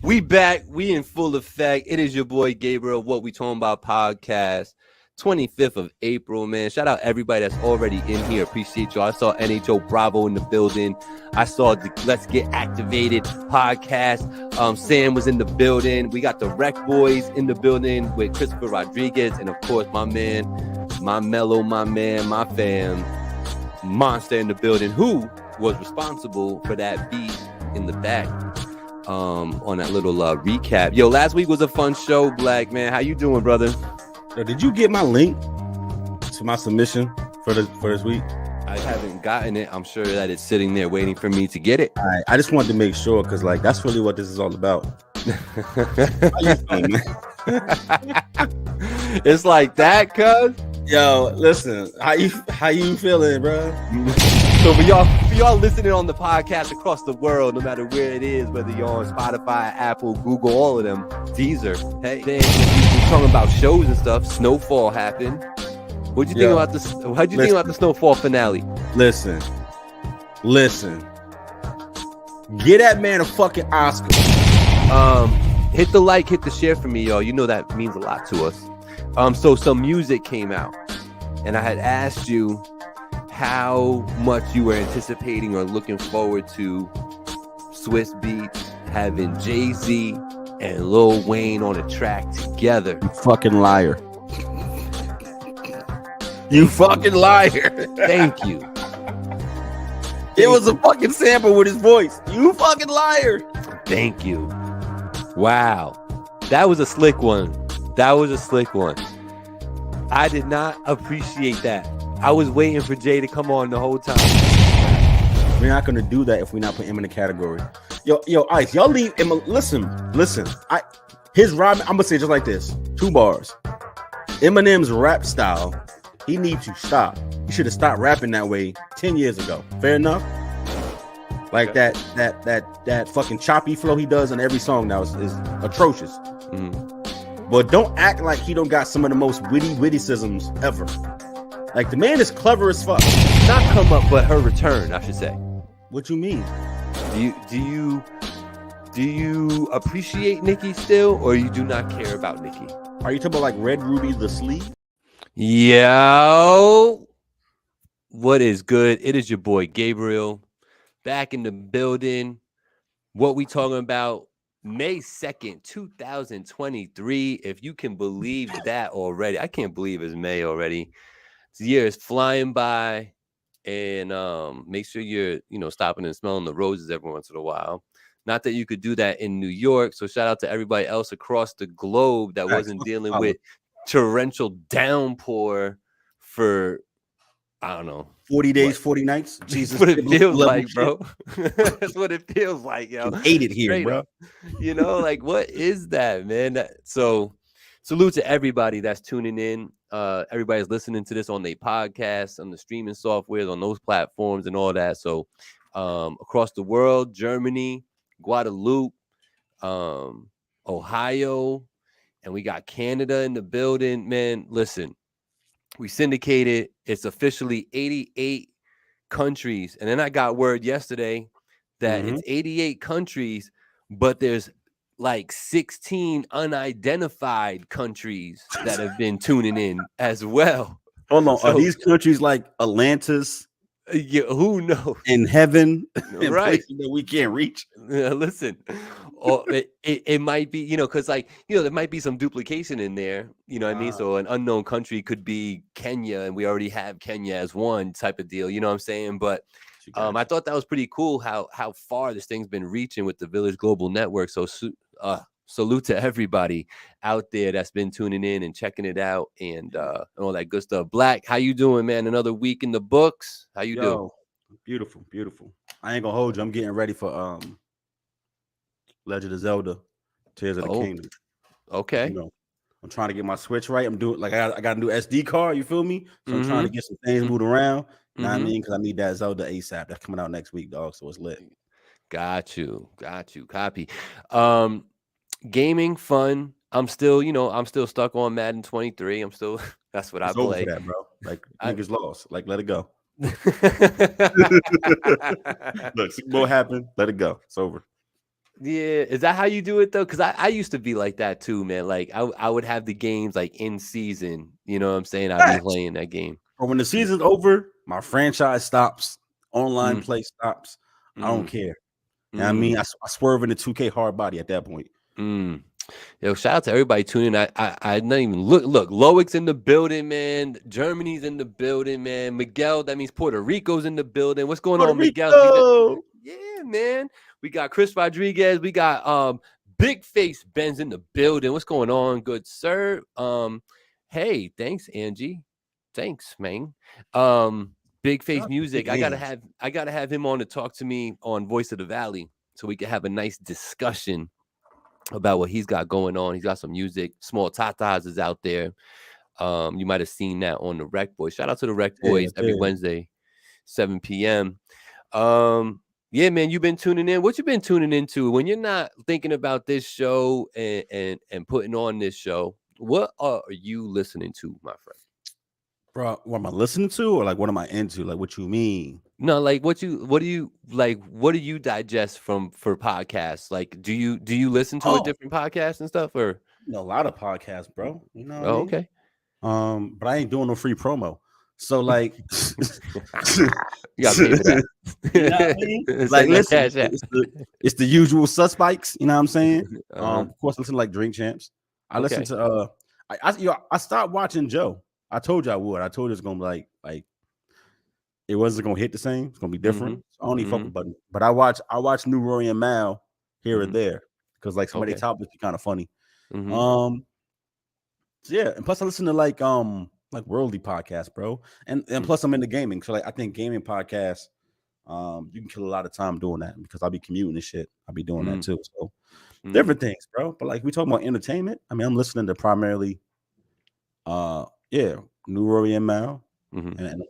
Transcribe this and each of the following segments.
We back. We in full effect. It is your boy Gabriel. What We Talkin Bout podcast. 25th of April, man. Shout out everybody that's already in here. Appreciate y'all. I saw NHO Bravo in the building. I saw the Let's Get Activated podcast. Sam was in the building. We got the Rec Boys in the building with Christopher Rodriguez. And of course, my man, my mellow, my man, my fam, Monster in the building, who was responsible for that beat in the back. On that little recap. Yo, last week was a fun show, Black, man. How you doing, brother? Yo, did you get my link to my submission for this week? I haven't gotten it. I'm sure that it's sitting there waiting for me to get it. All right, I just wanted to make sure because that's really what this is all about. How you feeling, man? It's like that, cuz. Yo, listen, how you feeling, bro? So for y'all listening on the podcast across the world, no matter where it is, whether you're on Spotify, Apple, Google, all of them, Deezer. Hey, we're talking about shows and stuff. Snowfall happened. How'd you think about the Snowfall finale? Listen. Get that man a fucking Oscar. Hit the like, hit the share for me, y'all. You know that means a lot to us. So some music came out, and I had asked you how much you were anticipating or looking forward to Swiss Beats having Jay-Z and Lil Wayne on a track together. You fucking liar. You fucking liar. Thank you. It was a fucking sample with his voice. You fucking liar. Thank you. Wow. That was a slick one. I did not appreciate that. I was waiting for Jay to come on the whole time. We're not gonna do that if we not put him in the category. Yo, Ice, y'all leave him. Listen. His rap. I'm gonna say it just like this. 2 bars. Eminem's rap style. He needs to stop. He should have stopped rapping that way 10 years ago. Fair enough. Like that fucking choppy flow he does on every song now is atrocious. But don't act like he don't got some of the most witticisms ever. Like, the man is clever as fuck. Not come up, but her return, I should say. What you mean? Do you appreciate Nicki still, or you do not care about Nicki? Are you talking about like Red Ruby the Sleeve? Yo, what is good? It is your boy Gabriel, back in the building. What we talking about? May 2nd, 2023. If you can believe that already. I can't believe it's May already. The year is flying by, and make sure you're stopping and smelling the roses every once in a while. Not that you could do that in New York, so shout out to everybody else across the globe that wasn't dealing with torrential downpour for, I don't know, 40 days, 40 nights. Jesus, that's what it feels like, bro. That's what it feels like, yo. I hate it here, bro. Like, what is that, man? So salute to everybody that's tuning in. Everybody's listening to this on their podcasts, on the streaming softwares, on those platforms and all that. So across the world, Germany, Guadeloupe, Ohio, and we got Canada in the building. Man, listen, we syndicated. It's officially 88 countries. And then I got word yesterday that it's 88 countries, but there's like 16 unidentified countries that have been tuning in as well. Hold on, are these countries like Atlantis? Yeah, who knows? In heaven, in right? places that we can't reach. Listen, it might be, because there might be some duplication in there. You know what I mean? So an unknown country could be Kenya, and we already have Kenya as one type of deal. You know what I'm saying? But I thought that was pretty cool how far this thing's been reaching with the Village Global Network. So salute to everybody out there that's been tuning in and checking it out and all that good stuff. Black, how you doing, man? Another week in the books. How you doing? Beautiful. I ain't gonna hold you. I'm getting ready for Legend of Zelda, Tears of the Kingdom. Okay. I'm trying to get my Switch right. I'm doing I got a new SD card. You feel me? So I'm trying to get some things moved around. You know what I mean? Because I need that Zelda ASAP. That's coming out next week, dog. So it's lit. Got you. Copy. Gaming fun. I'm still stuck on Madden 23. That's what I play. Over that, bro. Like niggas lost. Like, let it go. Look, Super Bowl happened. Let it go. It's over. Yeah, is that how you do it though? Because I used to be like that too, man. Like I would have the games like in season. You know what I'm saying? I'd be Facts. playing that game. Or when the Yeah. season's over, my franchise stops, online Mm, play stops. I don't mm, care. And I mm, mean, I swerve into 2K hard body at that point. mm. Yo, shout out to everybody tuning in. I not even look. Loic's in the building, man. Germany's in the building, man. Miguel, that means Puerto Rico's in the building. What's going Puerto on, Miguel? Rico. Yeah, man. We got Chris Rodriguez. We got Big Face Ben's in the building. What's going on, good sir? Hey, thanks, Angie. Thanks, man. Big Shout Face out to Big Music. Ange. I gotta have him on to talk to me on Voice of the Valley so we can have a nice discussion about what he's got going on. He's got some music. Small Tatas is out there. You might have seen that on the Rec Boys. Shout out to the Rec Yeah, Boys every yeah. Wednesday, 7 p.m. Yeah, man, you've been tuning in. What you been tuning into when you're not thinking about this show and putting on this show? What are you listening to, my friend? Bro, what am I listening to, or like what am I into? Like what you mean? No, like what do you like? What do you digest for podcasts? Like, do you listen to a Oh, different podcast and stuff, or a lot of podcasts, bro. You know what I oh, mean? okay. But I ain't doing no free promo. So like, You got to pay for that. you know what I mean? Like, Send that listen, cash out. it's the usual suspects. You know what I'm saying? Uh-huh. Of course, I listen to like Drink Champs. I listen Okay. to I stopped watching Joe. I told you I would. I told you it's gonna be like it wasn't gonna hit the same. It's gonna be different. Mhm. So I don't even fuck Mhm. with Button. But I watch New Rory and Mal here and Mhm. there because like some of their Okay. topics be kind of funny. Mhm. So yeah, and plus I listen to like worldly podcasts, bro. And Mm. plus I'm into gaming. So like I think gaming podcasts, you can kill a lot of time doing that because I'll be commuting and shit. I'll be doing that Mm. too. So Mm. different things, bro. But like we talking about entertainment. I mean, I'm listening to primarily yeah, New Rory and Mal. Mhm. And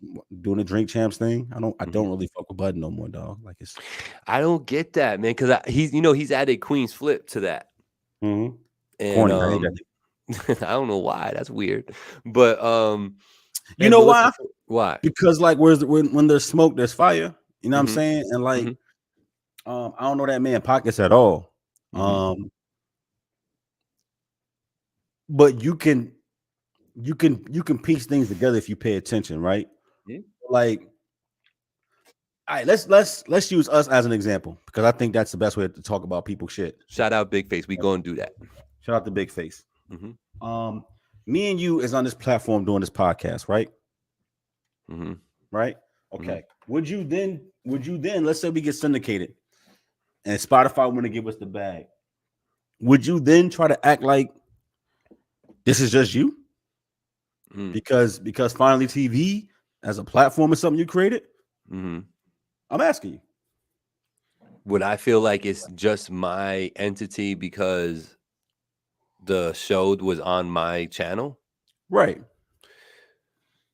doing the Drink Champs thing. I Mhm. don't really fuck with Bud no more, dog. Like it's I don't get that, man, because he's added Queen's Flip to that, and corny. I hate that. I don't know why. That's weird, but You man, know but listen, why? why? Because like when there's smoke, there's fire. You know what I'm Mhm. saying? And like Mhm. I don't know that man pockets at all. Mhm. But you can piece things together if you pay attention, right? Mhm. Like, all right, let's use us as an example because I think that's the best way to talk about people shit. Shout out Big Face. We gonna do that. Shout out to Big Face. Mhm. Me and you is on this platform doing this podcast, right? Mhm. Right? Mhm. Okay. Would you then let's say we get syndicated and Spotify want to give us the bag? Would you then try to act like this is just you? Mhm. Because finally TV as a platform is something you created? Mhm. I'm asking you. Would I feel like it's just my entity because the show was on my channel? Right.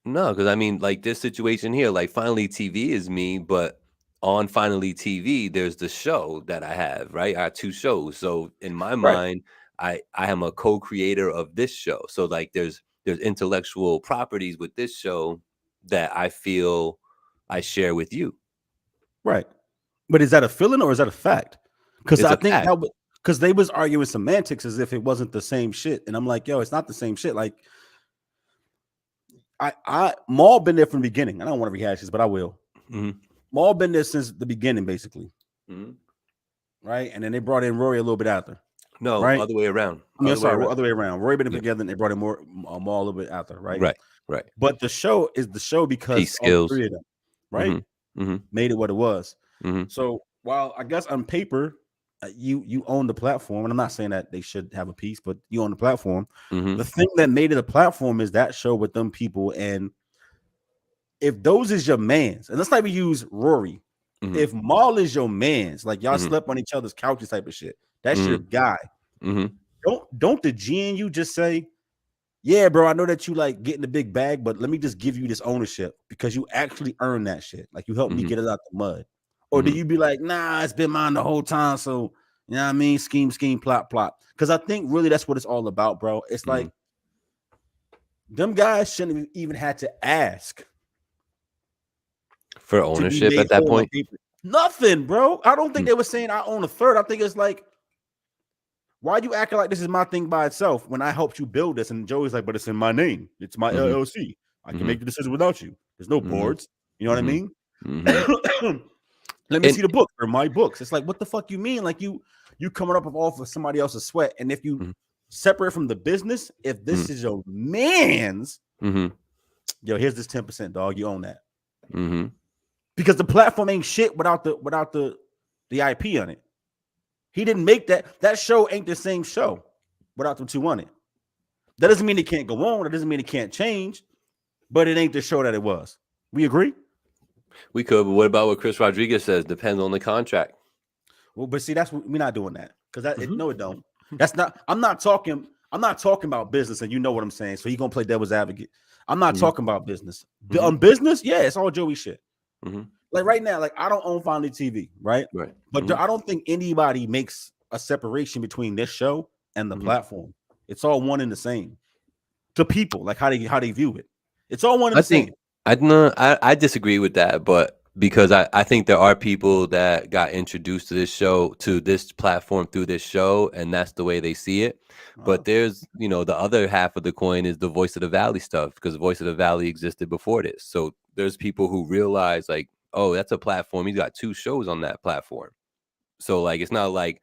No, because I mean, like this situation here, like Finally TV is me, but on Finally TV, there's the show that I have, right? I have two shows. So in my Right. mind, I am a co-creator of this show. So like there's intellectual properties with this show that I feel I share with you. Right. But is that a feeling or is that a fact? Because It's I a think fact. that because they was arguing semantics as if it wasn't the same shit. And I'm like, yo, it's not the same shit. Like Maul been there from the beginning. I don't want to rehash this, but I will. Mhm. Maul been there since the beginning, basically. Mhm. Right. And then they brought in Rory a little bit after. No, Right. other way around. I mean, Other way sorry, around. other way around. Rory been Yeah. together and they brought in Maul a little bit after, right? Right. Right. But the show is the show because Peace all skills. three of them, right? Mm-hmm. Mm-hmm. Made it what it was. Mm-hmm. So while I guess on paper, you own the platform, and I'm not saying that they should have a piece, but you own the platform. Mm-hmm. The thing that made it a platform is that show with them people, and if those is your mans, and let's not even use Rory. Mm-hmm. If Maul is your mans, like y'all Mhm. slept on each other's couches type of shit, that's your Mhm. guy. Mm-hmm. Don't the G and you just say, yeah, bro, I know that you like getting the big bag, but let me just give you this ownership because you actually earned that shit. Like you helped me Mhm. get it out the mud. Or do Mhm. you be like, nah, it's been mine the whole time. So, you know what I mean? Scheme, plot, plot. Because I think really that's what it's all about, bro. It's like them guys shouldn't have even had to ask For to be ownership made at that whole on point. paper. Nothing, bro. I don't think they were saying I own a third. I think it's like, why you acting like this is my thing by itself when I helped you build this? And Joey's like, but it's in my name. It's my LLC. I can make the decision without you. There's no boards. You know what I mean? Let me see the book or my books. It's like, what the fuck you mean? Like you coming up off of somebody else's sweat. And if you separate from the business, if this is your man's, yo, here's this 10%, dog. You own that. Because the platform ain't shit without the IP on it. He didn't make that. That show ain't the same show without the two on it. That doesn't mean it can't go on. That doesn't mean it can't change. But it ain't the show that it was. We agree? We could, but what about what Chris Rodriguez says? Depends on the contract. Well, but see, we're not doing that. Because no, it don't. That's not. I'm not talking about business, and you know what I'm saying. So you're gonna play devil's advocate. I'm not talking about business. On business, yeah, it's all Joey shit. Like right now, like I don't own Finally TV, right? Right. But I don't think anybody makes a separation between this show and the platform. It's all one and the same to people, like how they view it. It's all one and the same. I disagree with that, but because I think there are people that got introduced to this show, to this platform through this show, and that's the way they see it. But there's, the other half of the coin is the Voice of the Valley stuff, because Voice of the Valley existed before this. So there's people who realize like, oh, that's a platform. He's got 2 shows on that platform. So like, it's not like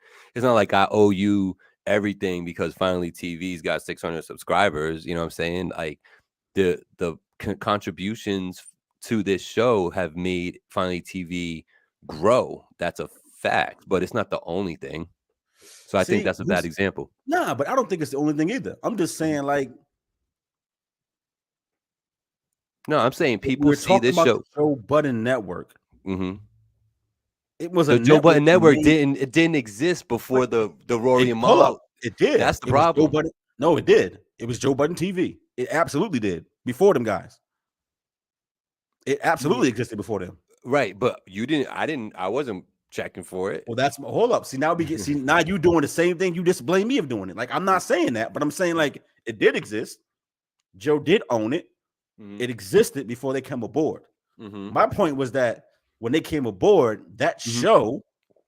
I owe you everything because Finally TV's got 600 subscribers. You know what I'm saying? Like the contributions to this show have made Finally TV grow. That's a fact, but it's not the only thing. So I think that's a bad example. Nah, but I don't think it's the only thing either. I'm just saying like, no, I'm saying people see this show. The Joe Budden Network. It was the Joe Budden Network didn't exist before the Rory and Mal. It did. That's the problem. No, it did. It was Joe Budden TV. It absolutely did before them guys. It absolutely existed before them. Right, but you didn't. I wasn't checking for it. Well, hold up. See, now now you doing the same thing. You just blame me of doing it. Like I'm not saying that, but I'm saying like it did exist. Joe did own it. It existed before they came aboard. My point was that when they came aboard, that show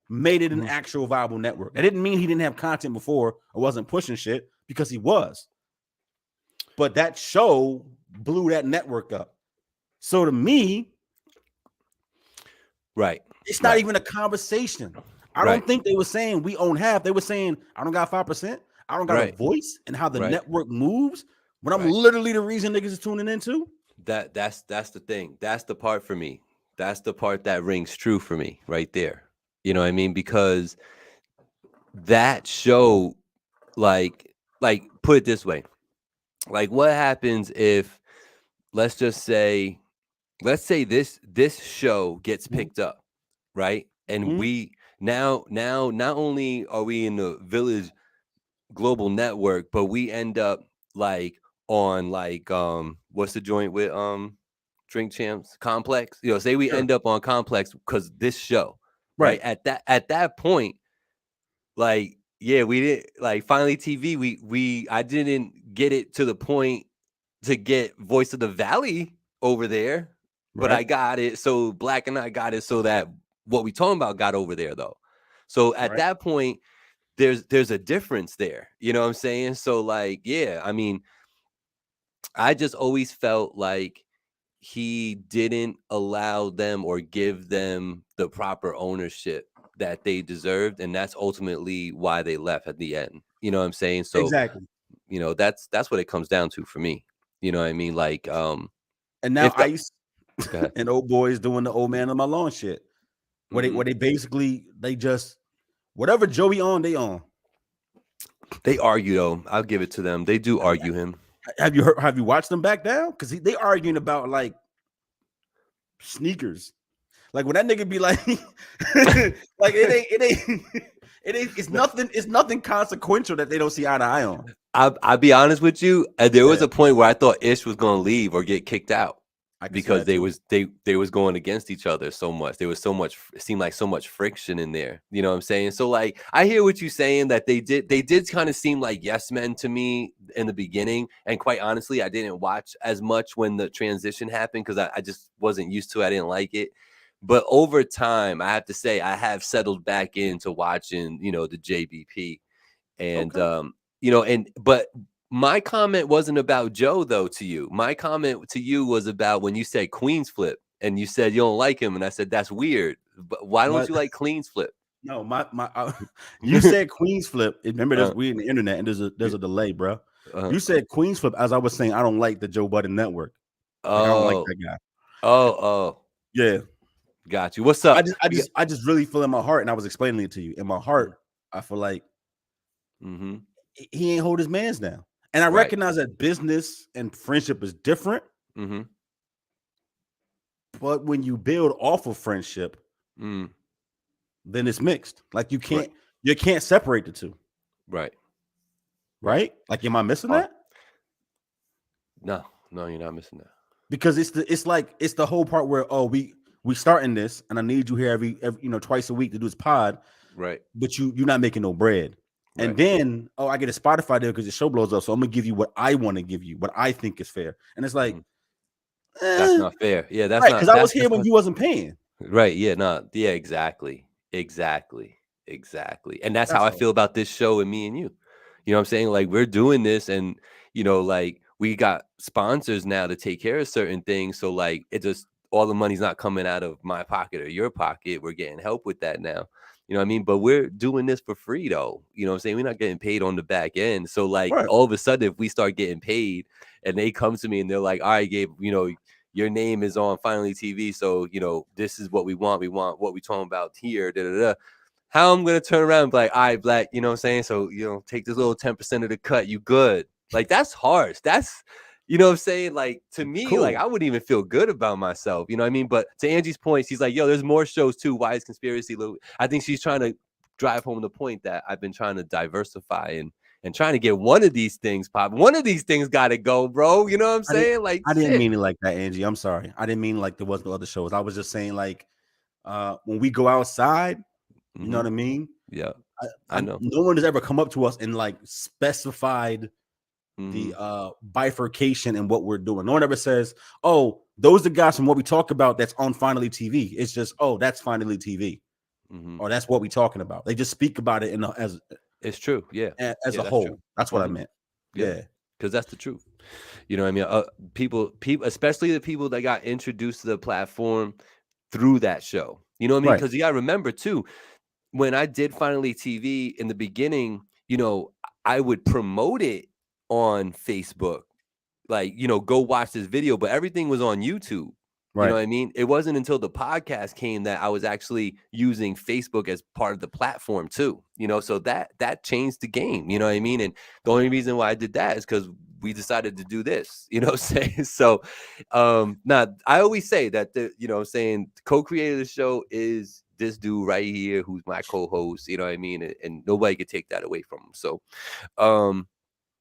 made it an actual viable network. That didn't mean he didn't have content before or wasn't pushing shit, because he was. But that show blew that network up. So to me, right, it's not even a conversation. I don't think they were saying we own half. They were saying I don't got 5%. I don't got a voice in how the network moves. When I'm literally the reason niggas is tuning into. That's the thing. That's the part for me. That's the part that rings true for me right there. You know what I mean? Because that show, like put it this way. Like what happens if let's say this show gets picked up, right? And we now not only are we in the Village Global Network, but we end up like on like what's the joint with Drink Champs, Complex? Say we end up on Complex because this show, right? At that point, like we didn't like Finally TV. I didn't get it to the point to get Voice of the Valley over there, but I got it. So Black and I got it so that what we talking about got over there though. So at that point, there's a difference there. You know what I'm saying? So like, I mean, I just always felt like he didn't allow them or give them the proper ownership that they deserved, and that's ultimately why they left at the end. You know what I'm saying? So exactly. That's what it comes down to for me. You know what I mean? Like and now Ice and Old Boys doing the Old Man on My Lawn shit. Where they basically they just whatever Joey on, they on. They argue though. I'll give it to them. They do argue him. Have you watched them back down? Because they arguing about like sneakers. Like when that nigga be like, like it's nothing consequential that they don't see eye to eye on. I'll be honest with you. There was a point where I thought Ish was gonna leave or get kicked out because they was going against each other so much. There was so much, it seemed like so much friction in there. You know what I'm saying? So like I hear what you're saying, that they did kind of seem like yes men to me in the beginning. And quite honestly, I didn't watch as much when the transition happened because I just wasn't used to it. I didn't like it. But over time, I have to say, I have settled back into watching, the JBP. And Okay. but my comment wasn't about Joe though to you. My comment to you was about when you said Queens Flip and you said you don't like him, and I said that's weird. But why don't But you like Queens Flip? no, you said Queens Flip. Remember, uh, we in the internet, and there's a delay, bro. uh, You said Queens Flip as I was saying. I don't like the Joe Budden Network. Like I don't like oh, that guy. oh, Yeah, got you. What's up? I just really feel in my heart, and I was explaining it to you. In my heart, I feel like Mm-hmm. he ain't hold his mans down, and I Right. recognize that business and friendship is different. Mm-hmm. But when you build off of friendship, Mm. then it's mixed. Like you Right. can't separate the two. Right. Right? Like, am I missing Oh, that? no, you're not missing that. Because it's the whole part where we starting this, and I need you here every twice a week to do this pod, Right. but you're not making no bread. Right. And then I get a Spotify deal because the show blows up, so I'm gonna give you what I want to give you, what I think is fair. And it's like, that's not fair. Yeah, that's right, not because I was that's here when not, you wasn't paying. right. Yeah, no, yeah, exactly. And that's how That's I all. feel about this show and me and you. You know what I'm saying? Like we're doing this and like we got sponsors now to take care of certain things. So like it just all the money's not coming out of my pocket or your pocket. We're getting help with that now. You know what I mean? But we're doing this for free though. You know what I'm saying? We're not getting paid on the back end. So like Right. all of a sudden if we start getting paid and they come to me and they're like, all right, Gabe, your name is on Finally TV. So, this is what we want. We want what we talking about here. Da, da, da. How I'm going to turn around and be like, all right, Black, you know what I'm saying? So, take this little 10% of the cut. You good. Like, that's harsh. That's, you know what I'm saying? Like, to me, Cool. like, I wouldn't even feel good about myself. You know what I mean? But to Angie's point, she's like, yo, there's more shows too. Why is Conspiracy? I think she's trying to drive home the point that I've been trying to diversify and trying to get one of these things pop. One of these things got to go, bro. You know what I'm saying? Like, I didn't mean it like that, Angie. I'm sorry. I didn't mean like there was no other shows. I was just saying like when we go outside, you know what I mean? Yeah, I know. No one has ever come up to us and like specified the bifurcation in what we're doing. No one ever says, "Oh, those are the guys from What We Talk About that's on Finally TV." It's just, "Oh, that's Finally TV," or "That's what we talking about." They just speak about it as it's true, yeah, as a whole. True. That's what I meant. Yeah, because that's the truth. You know what I mean? People, especially the people that got introduced to the platform through that show. You know what I mean? Because you got to remember too, when I did Finally TV in the beginning, I would promote it on Facebook, like, go watch this video, but everything was on YouTube. Right. You know what I mean? It wasn't until the podcast came that I was actually using Facebook as part of the platform too, so that changed the game, you know what I mean? And the only reason why I did that is because we decided to do this, so now I always say that the co-creator of the show is this dude right here who's my co-host, you know what I mean? And nobody could take that away from him. So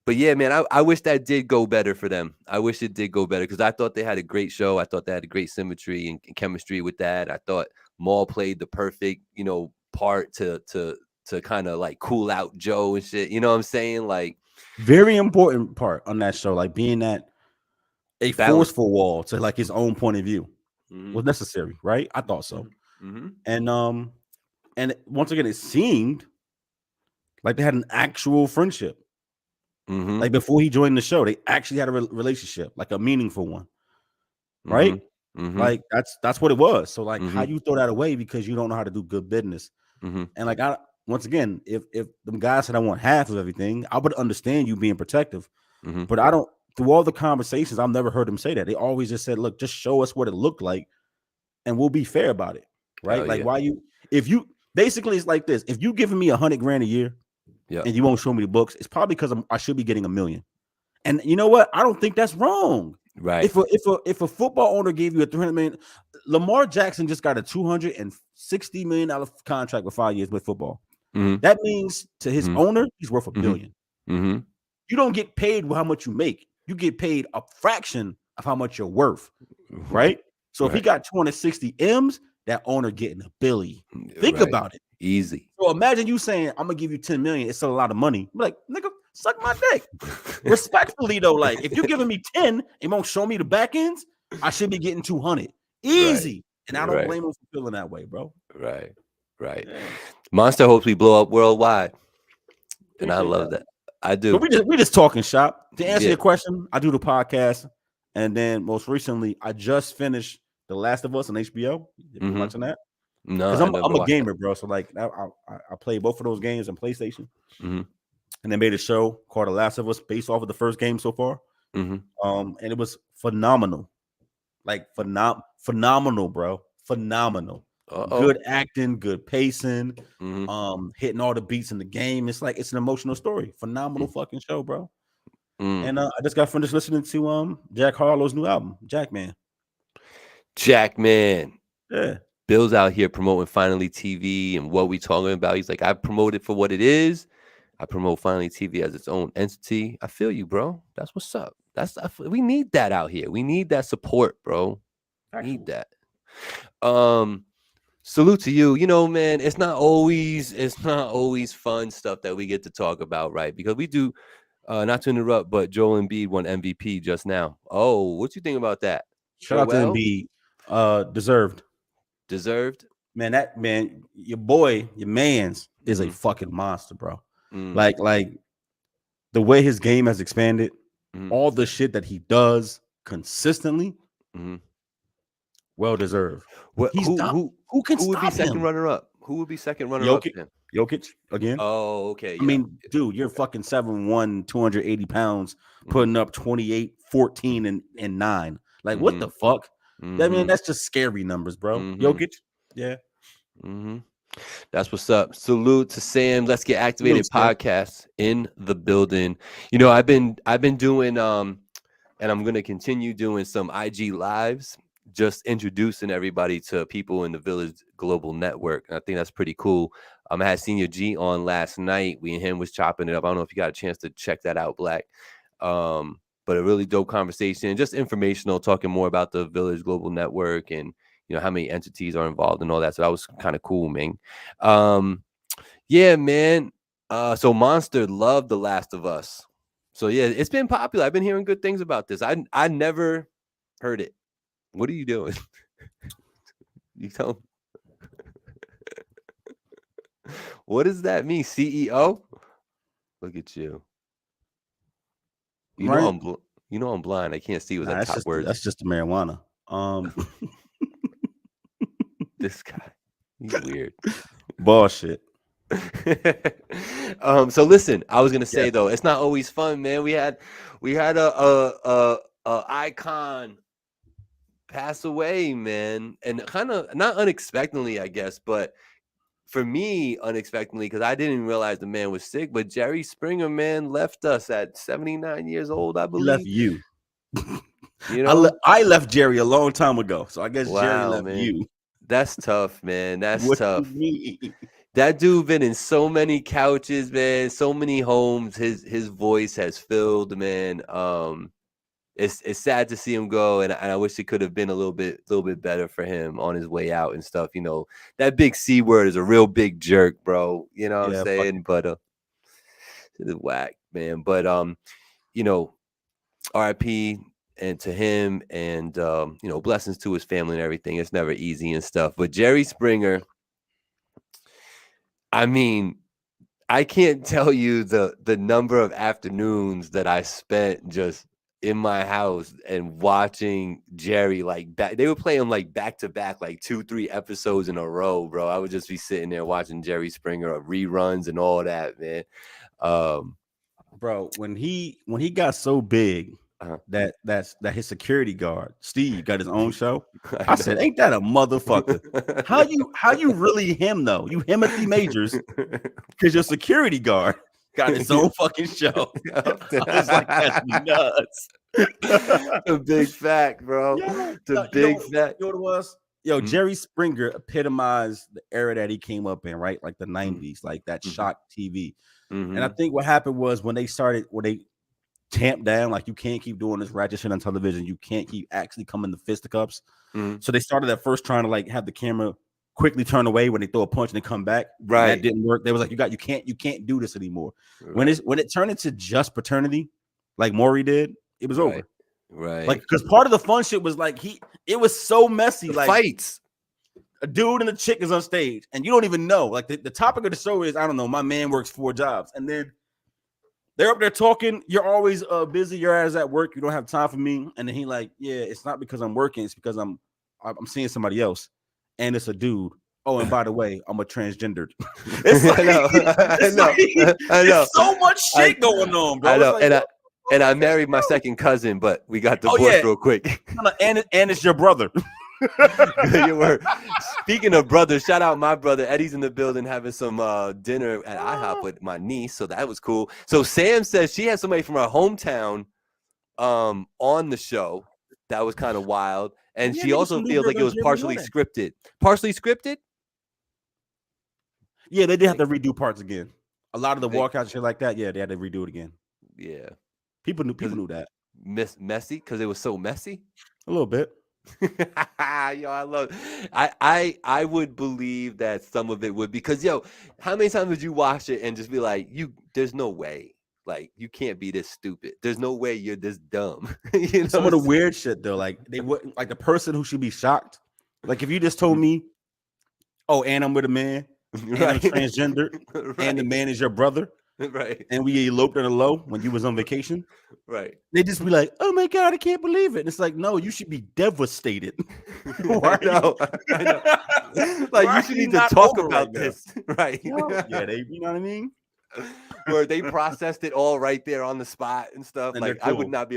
but yeah, man, I wish that did go better for them. I wish it did go better because I thought they had a great show. I thought they had a great symmetry and chemistry with that. I thought Maul played the perfect, part to kind of like cool out Joe and shit. You know what I'm saying? Like, very important part on that show, like being that a balance. Forceful wall to like his own point of view was necessary, right? I thought so. And once again, it seemed like they had an actual friendship. Like before he joined the show, they actually had a relationship, like a meaningful one, right? Like that's what it was. So like, how you throw that away because you don't know how to do good business? And like, once again, if them guys said I want half of everything, I would understand you being protective. But I don't. Through all the conversations, I've never heard them say that. They always just said, "Look, just show us what it looked like, and we'll be fair about it." Right? Like, why you? If you basically, it's like this: if you giving me $100,000 a year. Yeah. And you won't show me the books, it's probably because I should be getting $1 million. And you know what? I don't think that's wrong. Right. If a football owner gave you a $300 million, Lamar Jackson just got a $260 million contract with 5 years with football. That means to his owner, he's worth $1 billion. You don't get paid how much you make. You get paid a fraction of how much you're worth. Right? So if he got 260 M's, that owner getting $1 billion. Think about it. Easy. So imagine you saying, I'm gonna give you 10 million. It's still a lot of money. I'm like, nigga, suck my dick. Respectfully though, like if you're giving me 10 and won't show me the back ends, I should be getting 200. Easy. And I don't blame him for feeling that way, bro. Right. Yeah. Monster hopes we blow up worldwide. And I Appreciate love that. I But do. we just talking shop. To answer Yeah. your question, I do the podcast, and then most recently, I just finished The Last of Us on HBO. You been watching that? No, Because I never I'm a watched gamer, bro. So like, I play both of those games on PlayStation, that. and they made a show called The Last of Us based off of the first game so far. And it was phenomenal, like phenomenal, bro, phenomenal. Good acting, good pacing, hitting all the beats in the game. It's like it's an emotional story. Phenomenal fucking show, bro. And I just got finished listening to Jack Harlow's new album, Jackman. Yeah. Bill's out here promoting Finally TV and what we talking about. He's like, I promote it for what it is. I promote Finally TV as its own entity. I feel you, bro. That's what's up. We need that out here. We need that support, bro. Need that. Salute to you. You know, man, it's not always fun stuff that we get to talk about, right? Because we do, not to interrupt, but Joel Embiid won MVP just now. Oh, what you think about that? Shout out to Embiid. Deserved. Man, your boy, your man's is a fucking monster, bro. Like the way his game has expanded, all the shit that he does consistently, well deserved. Who can would stop be second him? runner up? Who would be second runner up? Jokic again. Oh, okay. I mean, dude, you're fucking 7'1", 280 pounds, putting up 28, 14, and 9. Like, what the fuck? I mean, that's just scary numbers, bro. Jokic, yeah. That's what's up. Salute to Sam. Let's Get Activated podcast in the building. You know, I've been doing and I'm gonna continue doing some IG lives, just introducing everybody to people in the Village Global Network. And I think that's pretty cool. I had Senior G on last night. We and him was chopping it up. I don't know if you got a chance to check that out, Black. But a really dope conversation, just informational, talking more about the Village Global Network and you know how many entities are involved and all that. So that was kind of cool, man. Yeah, man. So Monster loved The Last of Us. So yeah, it's been popular. I've been hearing good things about this. I never heard it. What are you doing? You tell me. What does that mean? CEO? Look at you. You know I'm blind. I can't see what's top words. That's just the marijuana. This guy, he's weird. Bullshit. So listen, I was gonna say though, it's not always fun, man. We had a icon pass away, man, and kind of not unexpectedly, I guess, but for me, unexpectedly, because I didn't realize the man was sick. But Jerry Springer, man, left us at 79 years old, I believe. He left you. You know, I left Jerry a long time ago, so I guess Jerry left man. you. That's tough, man. That's what tough. You mean? That dude been in so many couches, man. So many homes. His voice has filled, man. It's sad to see him go, and I wish it could have been a little bit better for him on his way out and stuff. You know, that big C word is a real big jerk, bro. You know what I'm saying? But it's whack, man. But you know, RIP and to him, and you know, blessings to his family and everything. It's never easy and stuff. But Jerry Springer, I mean, I can't tell you the number of afternoons that I spent just in my house and watching Jerry they were playing like back to back, like 2-3 episodes in a row, bro. I would just be sitting there watching Jerry Springer reruns and all that, man. Bro, when he got so big that his security guard Steve got his own show, I said, "Ain't that a motherfucker? How you really him though? You Timothy Majors because your security guard got his own fucking show." I was like, "That's nuts." The big fact, bro. Big fact. You know what it was? Yo, Jerry Springer epitomized the era that he came up in, right? Like the 90s, like that shock TV. And I think what happened was when they tamped down, like you can't keep doing this ratchet shit on television. You can't keep actually coming to fisticuffs. So they started at first trying to like have the camera quickly turn away when they throw a punch and they come back. Right. That didn't work. They was like, you can't do this anymore. Right. When it turned into just paternity, like Maury did, it was over. Right. Like, because part of the fun shit was like it was so messy. The like fights. a dude and a chick is on stage, and you don't even know. Like the topic of the show is, I don't know, my man works 4 jobs, and then they're up there talking. You're always busy. Your ass at work. You don't have time for me. And then he like, yeah, it's not because I'm working. It's because I'm seeing somebody else, and it's a dude. Oh, and by the way, I'm a transgendered. It's like, I know. It's so much shit going on, bro. I know, like, and I married my second cousin, but we got divorced real quick. And it's your brother. You were. Speaking of brothers, shout out my brother Eddie's in the building having some dinner at IHOP with my niece, so that was cool. So Sam says she had somebody from her hometown on the show. That was kind of wild, and she also feels like it was partially scripted. Partially scripted. Yeah, they did have to redo parts again. A lot of the walkouts, shit like that. Yeah, they had to redo it again. Yeah, people knew that. Messy because it was so messy. A little bit. Yo, I love. I would believe that some of it would, because how many times would you watch it and just be like, there's no way, like you can't be this stupid. There's no way you're this dumb. You know, some of the weird shit though, like they wouldn't, like the person who should be shocked. Like if you just told me, oh, and I'm with a man, and I'm transgender, and the man is your brother. Right. And we eloped on the low when you was on vacation. Right. They just be like, oh my God, I can't believe it. And it's like, no, you should be devastated. I know. Like you should need to talk about this. Right. Yeah, you know what I mean? Where they processed it all right there on the spot and stuff. And like cool. I would not be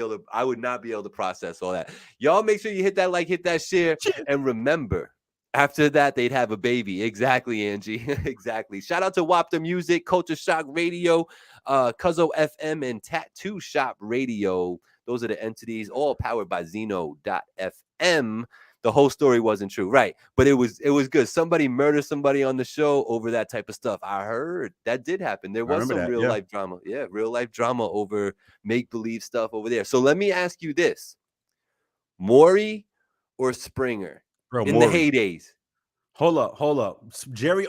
able to process all that. Y'all make sure you hit that like, hit that share, and remember, after that, they'd have a baby. Exactly, Angie. Exactly. Shout out to WAP the Music, Culture Shock Radio, Cuzzo FM, and Tattoo Shop Radio. Those are the entities, all powered by Zeno.fm. The whole story wasn't true, right? But it was good. Somebody murdered somebody on the show over that type of stuff. I heard that did happen. There was some real life drama. Yeah, real life drama over make-believe stuff over there. So let me ask you this. Maury or Springer? Bro, in the heydays. Hold up. Jerry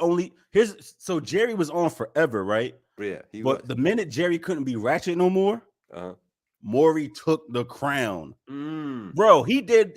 Jerry was on forever, right? Yeah. But the minute Jerry couldn't be Ratchet no more, Maury took the crown. Bro, he did.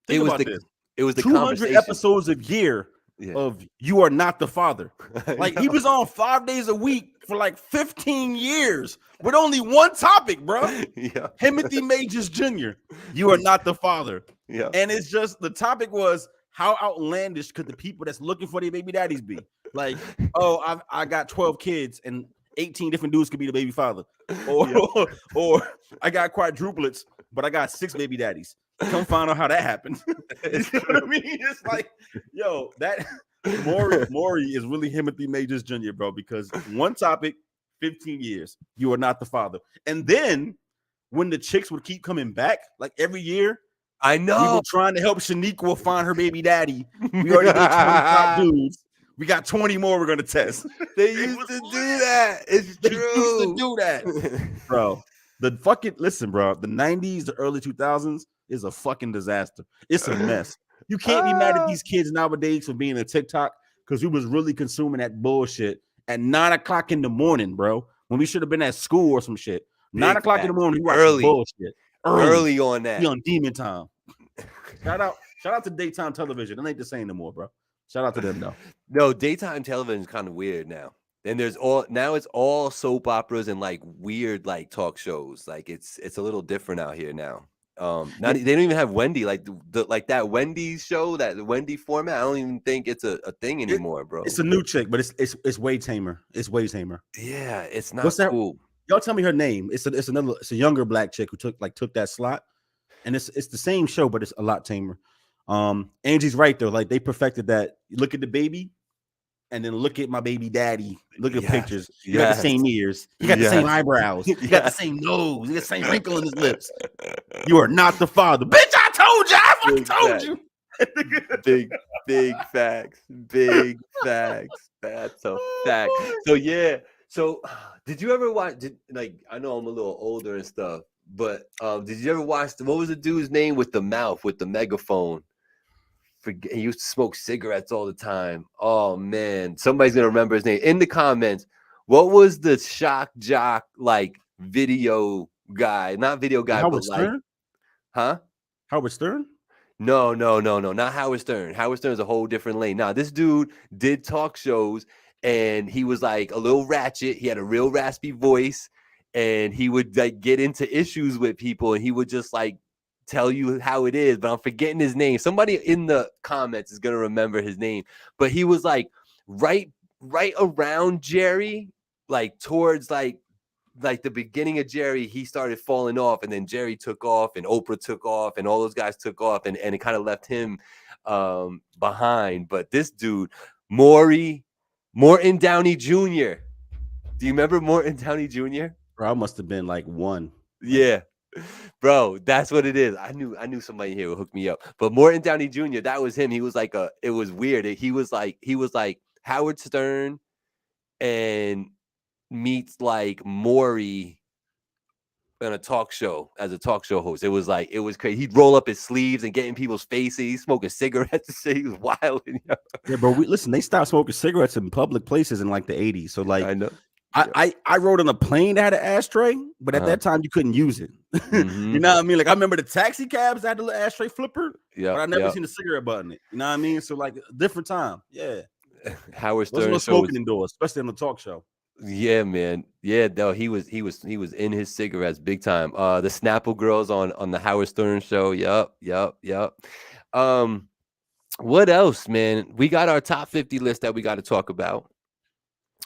Think about this. It was the 200 episodes a year of You Are Not the Father. Like he was on 5 days a week for like 15 years with only one topic, bro. Yeah. Timothy Majors Jr. You Are Not the Father. Yeah. And it's just the topic was, how outlandish could the people that's looking for their baby daddies be? Like, oh, I got 12 kids and 18 different dudes could be the baby father. Or I got quadruplets, but I got 6 baby daddies. Come find out how that happened. You know what I mean? It's like, yo, that Maury is really Timothy Majors Jr., bro, because one topic, 15 years. You Are Not the Father. And then when the chicks would keep coming back, like every year, I know. We were trying to help Shaniqua find her baby daddy. We already did 25 dudes. We got 20 more we're going to test. They used to do that. It's true. They used to do that. Bro, listen, bro, the 90s, the early 2000s is a fucking disaster. It's a mess. You can't be mad at these kids nowadays for being a TikTok because we was really consuming that bullshit at 9 o'clock in the morning, bro, when we should have been at school or some shit. 9 o'clock in the morning, we watching bullshit. Early on that. Be on demon time. Shout out to daytime television. It ain't the same no more, bro. Shout out to them though. No, daytime television is kind of weird now. And it's all soap operas and like weird like talk shows. Like it's a little different out here now. They don't even have Wendy, like that Wendy show, that Wendy format. I don't even think it's a thing anymore, bro. It's a new chick, but it's way tamer. It's way tamer. Yeah, it's not cool. Y'all tell me her name. It's a younger black chick who took that slot, and it's the same show, but it's a lot tamer. Angie's right though. Like they perfected that. You look at the baby, and then look at my baby daddy. Look at pictures. You got the same ears. You got the same eyebrows. You got the same nose. You got the same wrinkle in his lips. You are not the father, bitch. I told you. I fucking told you. Big facts. Big facts. That's a fact. So yeah. So, did you ever watch? I know I'm a little older and stuff, but did you ever watch? What was the dude's name with the mouth with the megaphone? He used to smoke cigarettes all the time. Oh man, somebody's gonna remember his name in the comments. What was the shock jock like video guy? Not video guy, Howard but Stern? Huh? Howard Stern? No, no, no, no, not Howard Stern. Howard Stern's a whole different lane. Now, this dude did talk shows, and he was like a little ratchet. He had a real raspy voice, and he would like get into issues with people, and he would just like tell you how it is. But I'm forgetting his name. Somebody in the comments is gonna remember his name. But he was like right, right around Jerry, like towards like the beginning of Jerry, he started falling off, and then Jerry took off, and Oprah took off, and all those guys took off, and it kind of left him behind. But this dude, Morton Downey Jr. Do you remember Morton Downey Jr.? Bro, I must have been like one. Yeah. Bro, that's what it is. I knew somebody here would hook me up. But Morton Downey Jr., that was him. He was like it was weird. He was like Howard Stern and meets like Maury on a talk show as a talk show host. It was crazy. He'd roll up his sleeves and get in people's faces. He'd smoke a cigarette to say he was wild. Yeah, bro. Listen, they stopped smoking cigarettes in public places in like the 80s. So like I know. I rode on a plane that had an ashtray, but at that time you couldn't use it. You know what I mean? Like I remember the taxi cabs that had the little ashtray flipper, but I never seen the cigarette button it. You know what I mean? So like a different time. Yeah. Howard Stern was smoking indoors, especially on the talk show. Yeah, man. Yeah, no, he was in his cigarettes big time. The Snapple girls on the Howard Stern show. Yup. What else, man? We got our top 50 list that we got to talk about.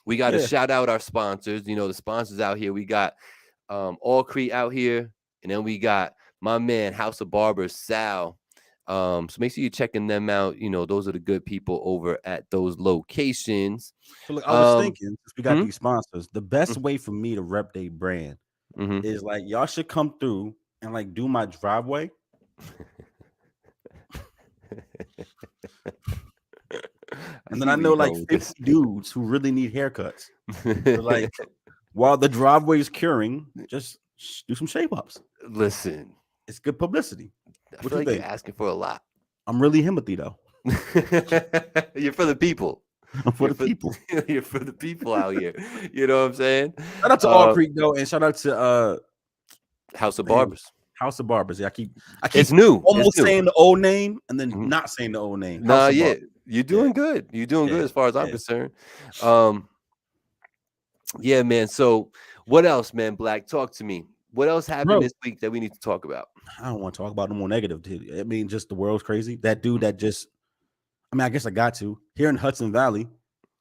We got to shout out our sponsors. You know, the sponsors out here. We got All Crete out here, and then we got my man House of Barbers, Sal. So make sure you're checking them out. You know, those are the good people over at those locations. So look, I was thinking, since we got these sponsors, the best way for me to rep their brand is like y'all should come through and like do my driveway. And then I know like 50 dudes who really need haircuts. So like while the driveway is curing, just do some shape ups. Listen, it's good publicity. I feel like you're asking for a lot. I'm really Himothy though. You're for the people. I'm for the people. You're for the people out here. You know what I'm saying? Shout out to All Creek though, and shout out to House of Barbers. House of Barbers. Yeah, I keep it's new. Almost saying the old name and then not saying the old name. Nah, yeah. You're doing good. You're doing good as far as I'm concerned. Yeah, man. So what else, man? Black, talk to me. What else happened this week that we need to talk about? I don't want to talk about no more negative. I mean, just the world's crazy. That dude that just, I mean, I guess I got to. Here in Hudson Valley,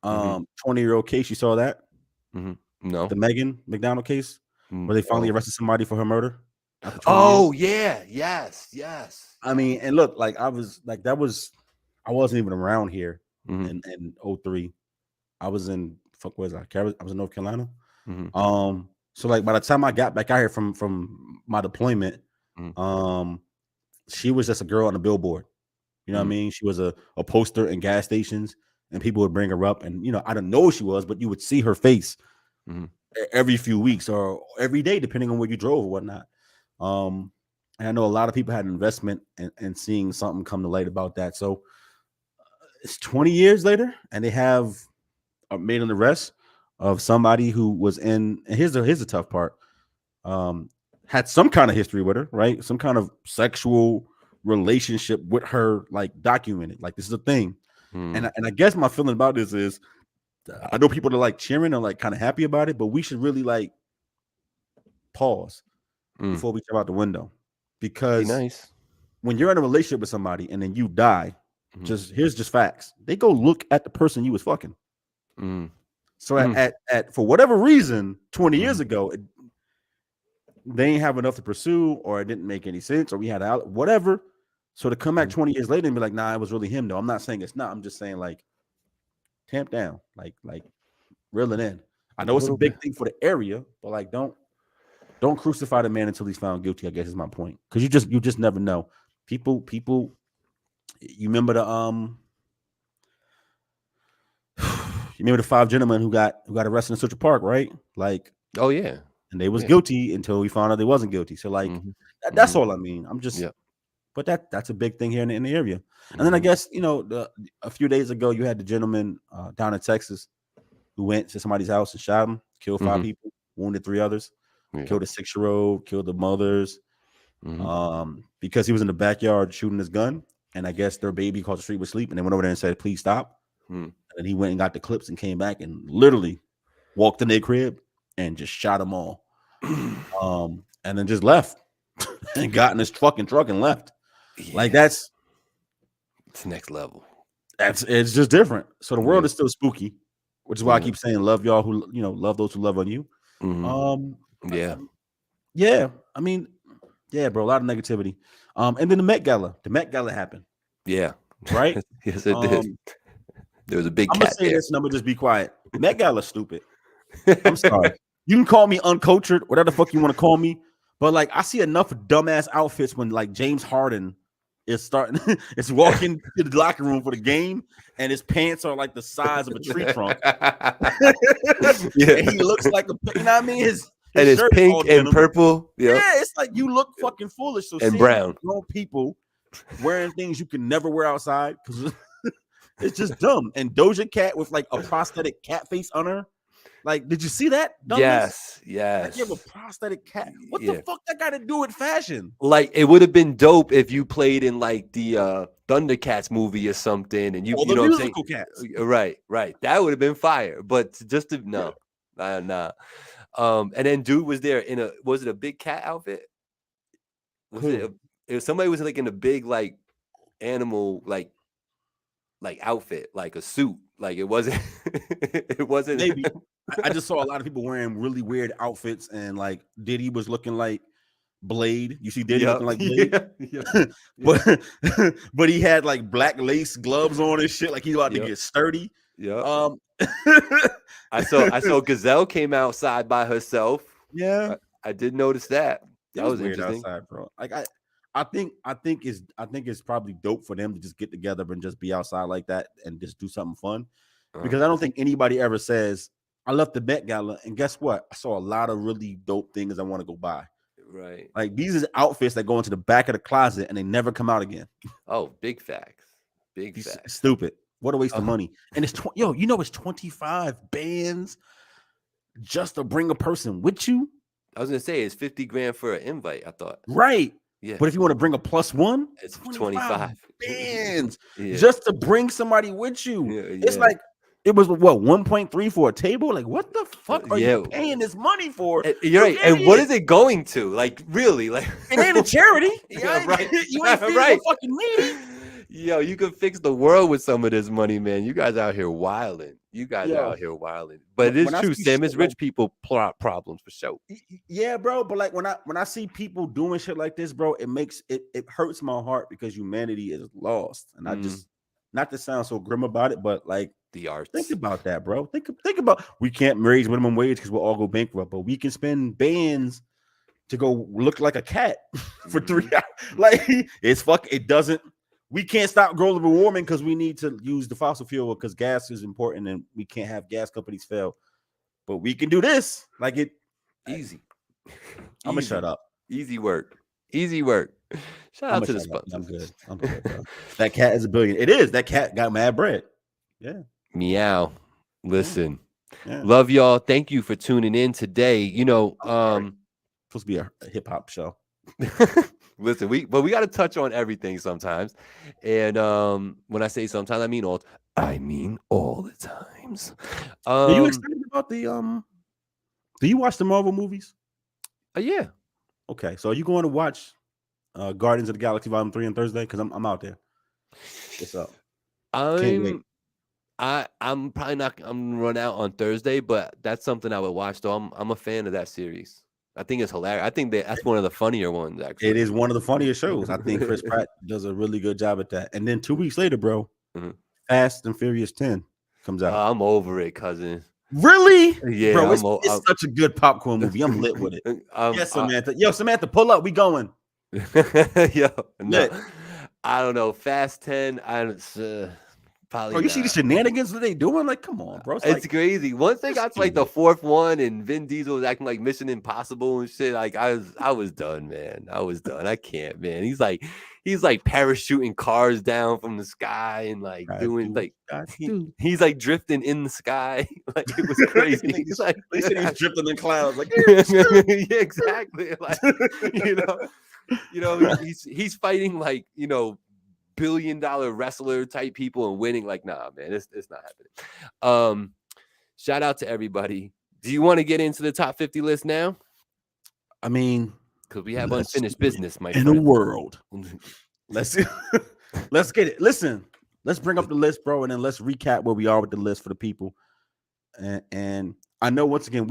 20-year-old case, you saw that? No. The Megan McDonald case where they finally arrested somebody for her murder. Oh, yeah. Yes. I mean, and look, like I wasn't even around here in 03. I was in North Carolina. So like by the time I got back out here from my deployment, she was just a girl on a billboard. You know what I mean? She was a poster in gas stations, and people would bring her up, and you know, I didn't know who she was, but you would see her face every few weeks or every day, depending on where you drove or whatnot. And I know a lot of people had an investment in seeing something come to light about that. So it's 20 years later, and they have made an arrest of somebody who was in. And here's the tough part: had some kind of history with her, right? Some kind of sexual relationship with her, like documented. Like this is a thing. And I guess my feeling about this is, I know people are like cheering and like kind of happy about it, but we should really like pause before we jump out the window. Because when you're in a relationship with somebody and then you die, here's just facts. They go look at the person you was fucking. So at for whatever reason, 20 years ago, they ain't have enough to pursue, or it didn't make any sense, or we had out whatever. So to come back 20 years later and be like, nah, it was really him though. I'm not saying it's not. I'm just saying like tamp down, like reel it in. I know it's a big thing for the area, but like don't crucify the man until he's found guilty, I guess is my point. Because you just never know. People, you remember the 5 gentlemen who got arrested in Central Park, right? Like, oh yeah, and they was guilty until we found out they wasn't guilty. So like, that's all I mean. I'm just, but that's a big thing here in the area. And then I guess a few days ago you had the gentleman down in Texas who went to somebody's house and shot him, killed 5 people, wounded 3 others. Killed a 6-year-old, killed the mothers. because he was in the backyard shooting his gun, and I guess their baby across the street was asleep, and they went over there and said, "Please stop." And he went and got the clips and came back and literally walked in their crib and just shot them all. And then just left and got in his fucking truck and left. Yeah. Like it's next level. It's just different. So the world is still spooky, which is why I keep saying love y'all who love those who love on you. Yeah. I mean, yeah, bro, a lot of negativity. And then the Met Gala. The Met Gala happened. Yeah. Right? Yes, it did. There was a big cat. I'm gonna say this and I'm gonna just be quiet. Met Gala stupid. I'm sorry. You can call me uncultured, whatever the fuck you want to call me, but like I see enough dumbass outfits when like James Harden is it's walking to the locker room for the game, and his pants are like the size of a tree trunk. And he looks like you know what I mean? His and it's pink and purple. Yep. Yeah, it's like you look fucking foolish. So and brown. Grown people wearing things you can never wear outside because it's just dumb. And Doja Cat with like a prosthetic cat face on her. Like, did you see that? Yes. Like, you have a prosthetic cat. What the fuck that got to do with fashion? Like, it would have been dope if you played in like the Thundercats movie or something, and you know what I'm saying? Cats. Right. That would have been fire. But just to nah. And then dude was there in was it a big cat outfit? Somebody was like in a big like animal like outfit, like a suit. Like it wasn't maybe. I just saw a lot of people wearing really weird outfits, and like Diddy was looking like Blade. You see Diddy looking like Blade, but he had like black lace gloves on and shit, like he's about to get sturdy. Yeah. I saw Gazelle came outside by herself. Yeah, I did notice that. That was weird interesting, outside, bro. Like I think it's probably dope for them to just get together and just be outside like that and just do something fun. Because I don't think anybody ever says, I left the Met Gala and guess what? I saw a lot of really dope things I want to go buy. Right. Like these are outfits that go into the back of the closet and they never come out again. Oh, big facts. Big facts. Stupid. What a waste of money. And it's it's 25 bands just to bring a person with you. I was gonna say it's $50,000 for an invite, I thought. Right. Yeah. But if you want to bring a plus one, it's 25 bands just to bring somebody with you. Yeah. It's like it was what 1.3 for a table. Like, what the fuck are you paying this money for? You're right. And what is it going to? Like, really? Like, it ain't a charity. Right. You ain't feeding no fucking lady. Yo, you could fix the world with some of this money, man. You guys out here wilding. But it is true, Sam. It's rich people problems for sure. Yeah, bro. But like when I see people doing shit like this, bro, it hurts my heart because humanity is lost. And I just, not to sound so grim about it, but like the arts. Think about that, bro. Think about, we can't raise minimum wage because we'll all go bankrupt, but we can spend bands to go look like a cat for 3 hours. Like it doesn't. We can't stop global warming because we need to use the fossil fuel because gas is important and we can't have gas companies fail. But we can do this. Like it easy. I'm gonna shut up. Easy work. Shout out to the sponsors. I'm good, bro. That cat is $1 billion. It is. That cat got mad bread. Yeah. Meow. Listen. Yeah. Love y'all. Thank you for tuning in today. Supposed to be a hip hop show. Listen, we got to touch on everything sometimes, and when I say sometimes, I mean all the times. Are you excited about the Do you watch the Marvel movies? Yeah. Okay, so are you going to watch Guardians of the Galaxy Volume 3 on Thursday? Because I'm out there. What's up? I'm probably not. I'm gonna run out on Thursday, but that's something I would watch. Though I'm a fan of that series. I think it's hilarious. I think that's one of the funnier ones, actually. It is one of the funniest shows. I think Chris Pratt does a really good job at that. And then 2 weeks later, bro, Fast and Furious 10 comes out. I'm over it, cousin. Really? Yeah, bro, it's such a good popcorn movie. I'm lit with it. Yes, Samantha. Samantha, pull up. We going. No, I don't know. Fast 10. Probably. Bro, you see the shenanigans that they doing? Like, come on, bro. It's crazy. Once they got to like the fourth one and Vin Diesel was acting like Mission Impossible and shit, like I was done, man. I was done. I can't, man. He's like parachuting cars down from the sky and like he's like drifting in the sky. Like it was crazy. He's like they said he's drifting in clouds. Like yeah, exactly. Like You know, he's fighting like, you know, billion-dollar wrestler type people and winning. Like, nah, man, it's not happening. Shout out to everybody. Do you want to get into the top 50 list now? I mean, because we have unfinished business, my in friend. the world. Let's get it. Listen, let's bring up the list, bro, and then let's recap where we are with the list for the people. And I know once again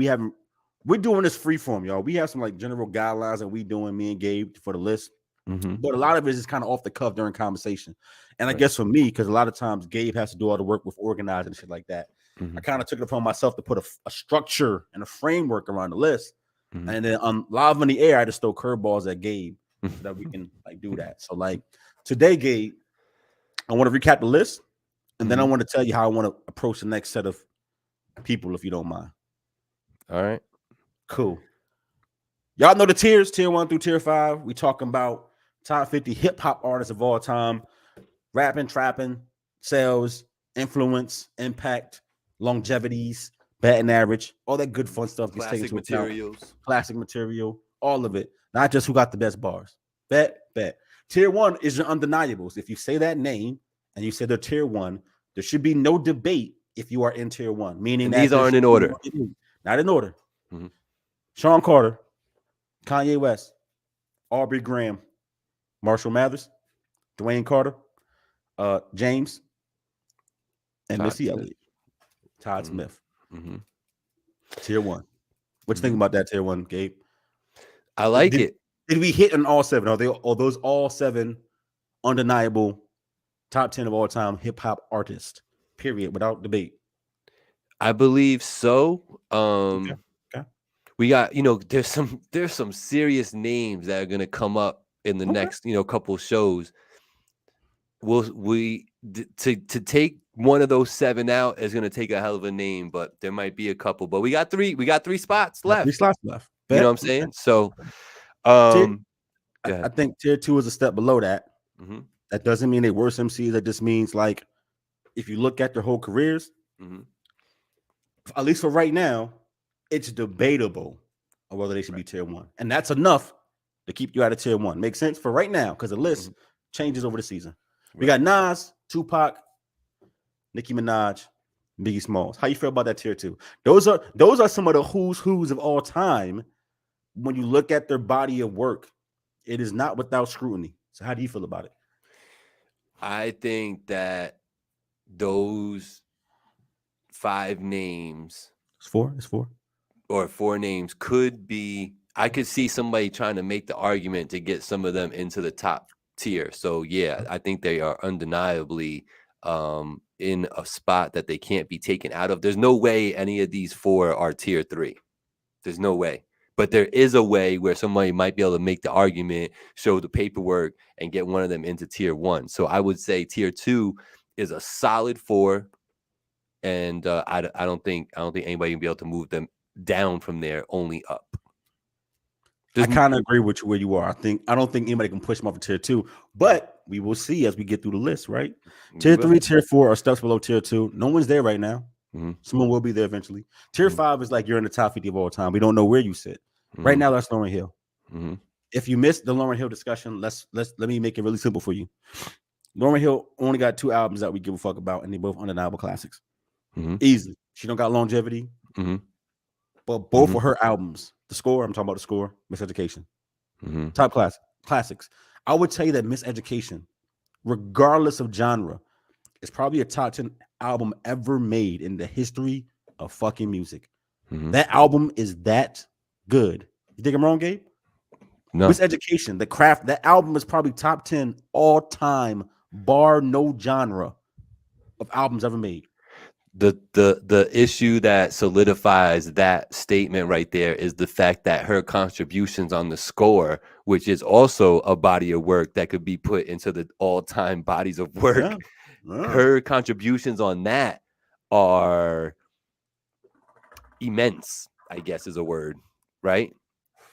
we're doing this free form, y'all. We have some like general guidelines that we doing, me and Gabe, for the list. But a lot of it is kind of off the cuff during conversation. And I guess for me, because a lot of times Gabe has to do all the work with organizing and shit like that, I kind of took it upon myself to put a structure and a framework around the list. And then live on the air, I just throw curveballs at Gabe so that we can like do that. So like today, Gabe, I want to recap the list, and then I want to tell you how I want to approach the next set of people, if you don't mind. All right. Cool. Y'all know the tiers, tier 1 through tier 5. We talking about top 50 hip-hop artists of all time. Rapping, trapping, sales, influence, impact, longevities, batting average, all that good fun stuff. Classic materials. Classic material, all of it. Not just who got the best bars. Bet. Tier 1 is your undeniables. If you say that name and you say they're tier 1, there should be no debate if you are in tier 1. Meaning that these aren't in order. Not in order. Sean Carter, Kanye West, Aubrey Graham, Marshall Mathers, Dwayne Carter, James, and Missy Elliott. Todd Smith. Tier 1. What you think about that tier 1, Gabe? I like it. Did we hit on all 7? Are those all 7 undeniable top 10 of all time hip hop artists? Period, without debate. I believe so. Okay. We got, you know, there's some serious names that are gonna come up in the next, you know, couple shows. To take one of those 7 out is gonna take a hell of a name, but there might be a couple. But we got 3 spots left. 3 slots left. You know what I'm saying? So I think tier 2 is a step below that. That doesn't mean they worse MCs. That just means like if you look at their whole careers, at least for right now, it's debatable on whether they should be tier 1. And that's enough to keep you out of tier 1. Makes sense for right now, because the list changes over the season. We got Nas, Tupac, Nicki Minaj, Biggie Smalls. How you feel about that tier 2? Those are some of the who's of all time. When you look at their body of work, it is not without scrutiny. So how do you feel about it? I think that those 5 names. It's 4. Or 4 names could be. I could see somebody trying to make the argument to get some of them into the top tier. So yeah, I think they are undeniably in a spot that they can't be taken out of. There's no way any of these 4 are tier 3. There's no way. But there is a way where somebody might be able to make the argument, show the paperwork, and get one of them into tier 1. So I would say tier 2 is a solid 4, and I don't think anybody can be able to move them down from there, only up. I kind of agree with you where you are. I don't think anybody can push them off of tier 2, but we will see as we get through the list, right? Tier 3, tier 4 are steps below tier 2. No one's there right now. Someone will be there eventually. Tier 5 is like you're in the top 50 of all time. We don't know where you sit. Right now, that's Lauryn Hill. If you missed the Lauryn Hill discussion, let me make it really simple for you. Lauryn Hill only got 2 albums that we give a fuck about, and they both undeniable classics. Easily. She don't got longevity. But both of her albums, The Score, I'm talking about The Score, Miseducation, top classics. I would tell you that Miseducation, regardless of genre, is probably a top 10 album ever made in the history of fucking music. That album is that good. You think I'm wrong, Gabe? No. Miseducation, the craft, that album is probably top 10 all time, bar no genre of albums ever made. The issue that solidifies that statement right there is the fact that her contributions on The Score, which is also a body of work that could be put into the all-time bodies of work, her contributions on that are immense, I guess is a word, right?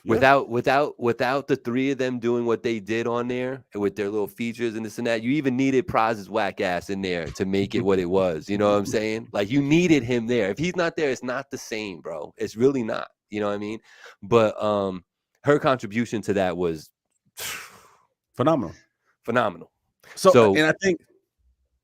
Without the 3 of them doing what they did on there with their little features and this and that, you even needed Praz's whack ass in there to make it what it was. You know what I'm saying? Like you needed him there. If he's not there, it's not the same, bro. It's really not. You know what I mean? But her contribution to that was Phenomenal. So And I think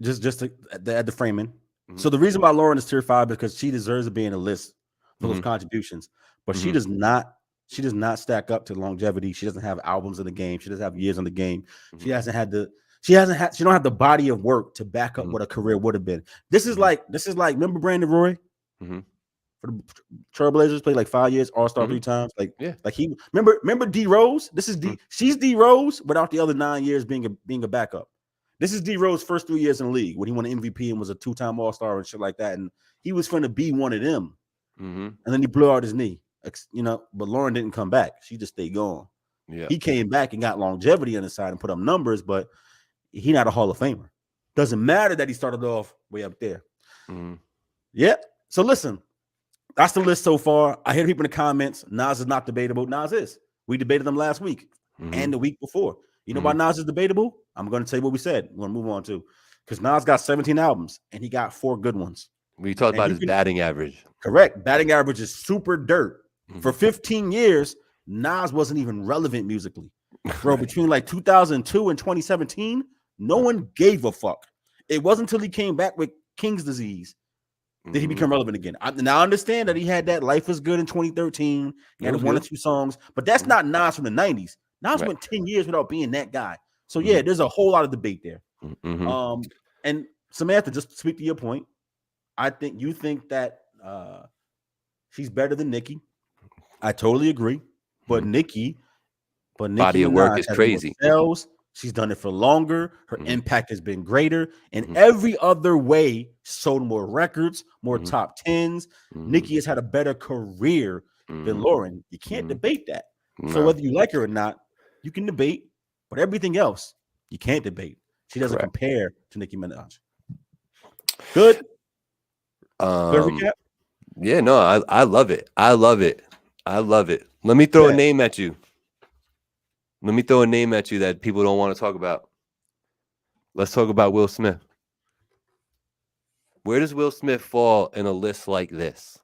just to add the framing. Mm-hmm. So the reason why Lauren is tier 5 is because she deserves to be in a list for those Mm-hmm. contributions, but Mm-hmm. she does not. She does not stack up to longevity. She doesn't have albums in the game. She doesn't have years in the game. Mm-hmm. She hasn't had the. She don't have the body of work to back up Mm-hmm. what a career would have been. This is like. Remember Brandon Roy? Mm-hmm. For the Trailblazers, played like 5 years, All-Star Mm-hmm. 3 times. Like Yeah. he remember D Rose. This is D. Mm-hmm. She's D Rose without the other 9 years being a backup. This is D Rose's first 3 years in the league when he won an MVP and was a 2-time All-Star and shit like that. And he was going to be one of them. Mm-hmm. And then he blew out his knee. But Lauren didn't come back. She just stayed gone. Yeah. He came back and got longevity on his side and put up numbers, but he not a Hall of Famer. Doesn't matter that he started off way up there. Mm-hmm. Yeah. So listen, that's the list so far. I hear people in the comments. Nas is not debatable. Nas is. We debated them last week and the week before. You know why Nas is debatable? I'm going to tell you what we said. We're going to move on to. Because Nas got 17 albums and he got 4 good ones. We talked about his batting average. Correct. Batting average is super dirt. For 15 years, Nas wasn't even relevant musically. Bro, between like 2002 and 2017, no one gave a fuck. It wasn't until he came back with King's Disease that he became relevant again. Now I understand that he had that Life is Good in 2013. He had 1 or 2 songs, but that's not Nas from the 90s. Nas went 10 years without being that guy. So yeah, there's a whole lot of debate there. And Samantha, just to speak to your point, I think you think that she's better than Nicki. I totally agree. But Nicki body of work is crazy. Sales. She's done it for longer. Her impact has been greater. In every other way, sold more records, more top 10s. Nicki has had a better career than Lauren. You can't debate that. No. So whether you like her or not, you can debate. But everything else, you can't debate. She doesn't compare to Nicki Minaj. Good. Good recap? Yeah, no, I love it. I love it. Let me throw a name at you. That people don't want to talk about. Let's talk about Will Smith. Where does Will Smith fall in a list like this?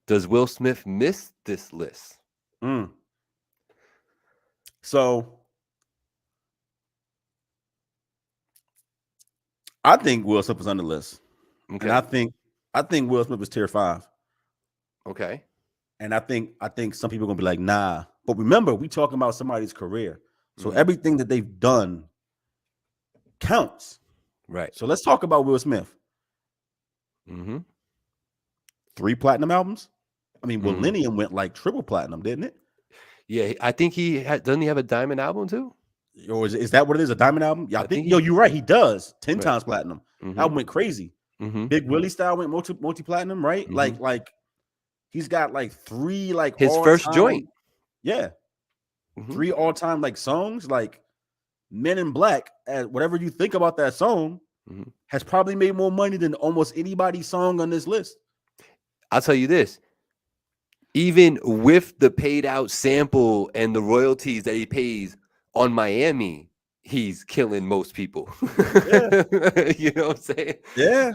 Does Will Smith miss this list? So I think Will Smith was on the list. Okay. And I think Will Smith was tier 5. Okay. And I think some people are gonna be like, nah. But remember, we talking about somebody's career. So everything that they've done counts. Right. So let's talk about Will Smith. 3 platinum albums. I mean, Millennium went like triple platinum, didn't it? Yeah, I think doesn't he have a diamond album too? Or is that what it is? A diamond album? Yeah, I think you're right. He does 10 times platinum. Album went crazy. Big Willie style went multi platinum, right? Like he's got like 3 like his first joint. Yeah. 3 all-time like songs, like Men in Black, whatever you think about that song, has probably made more money than almost anybody's song on this list. I'll tell you this. Even with the paid out sample and the royalties that he pays on Miami, he's killing most people. Yeah. You know what I'm saying? Yeah.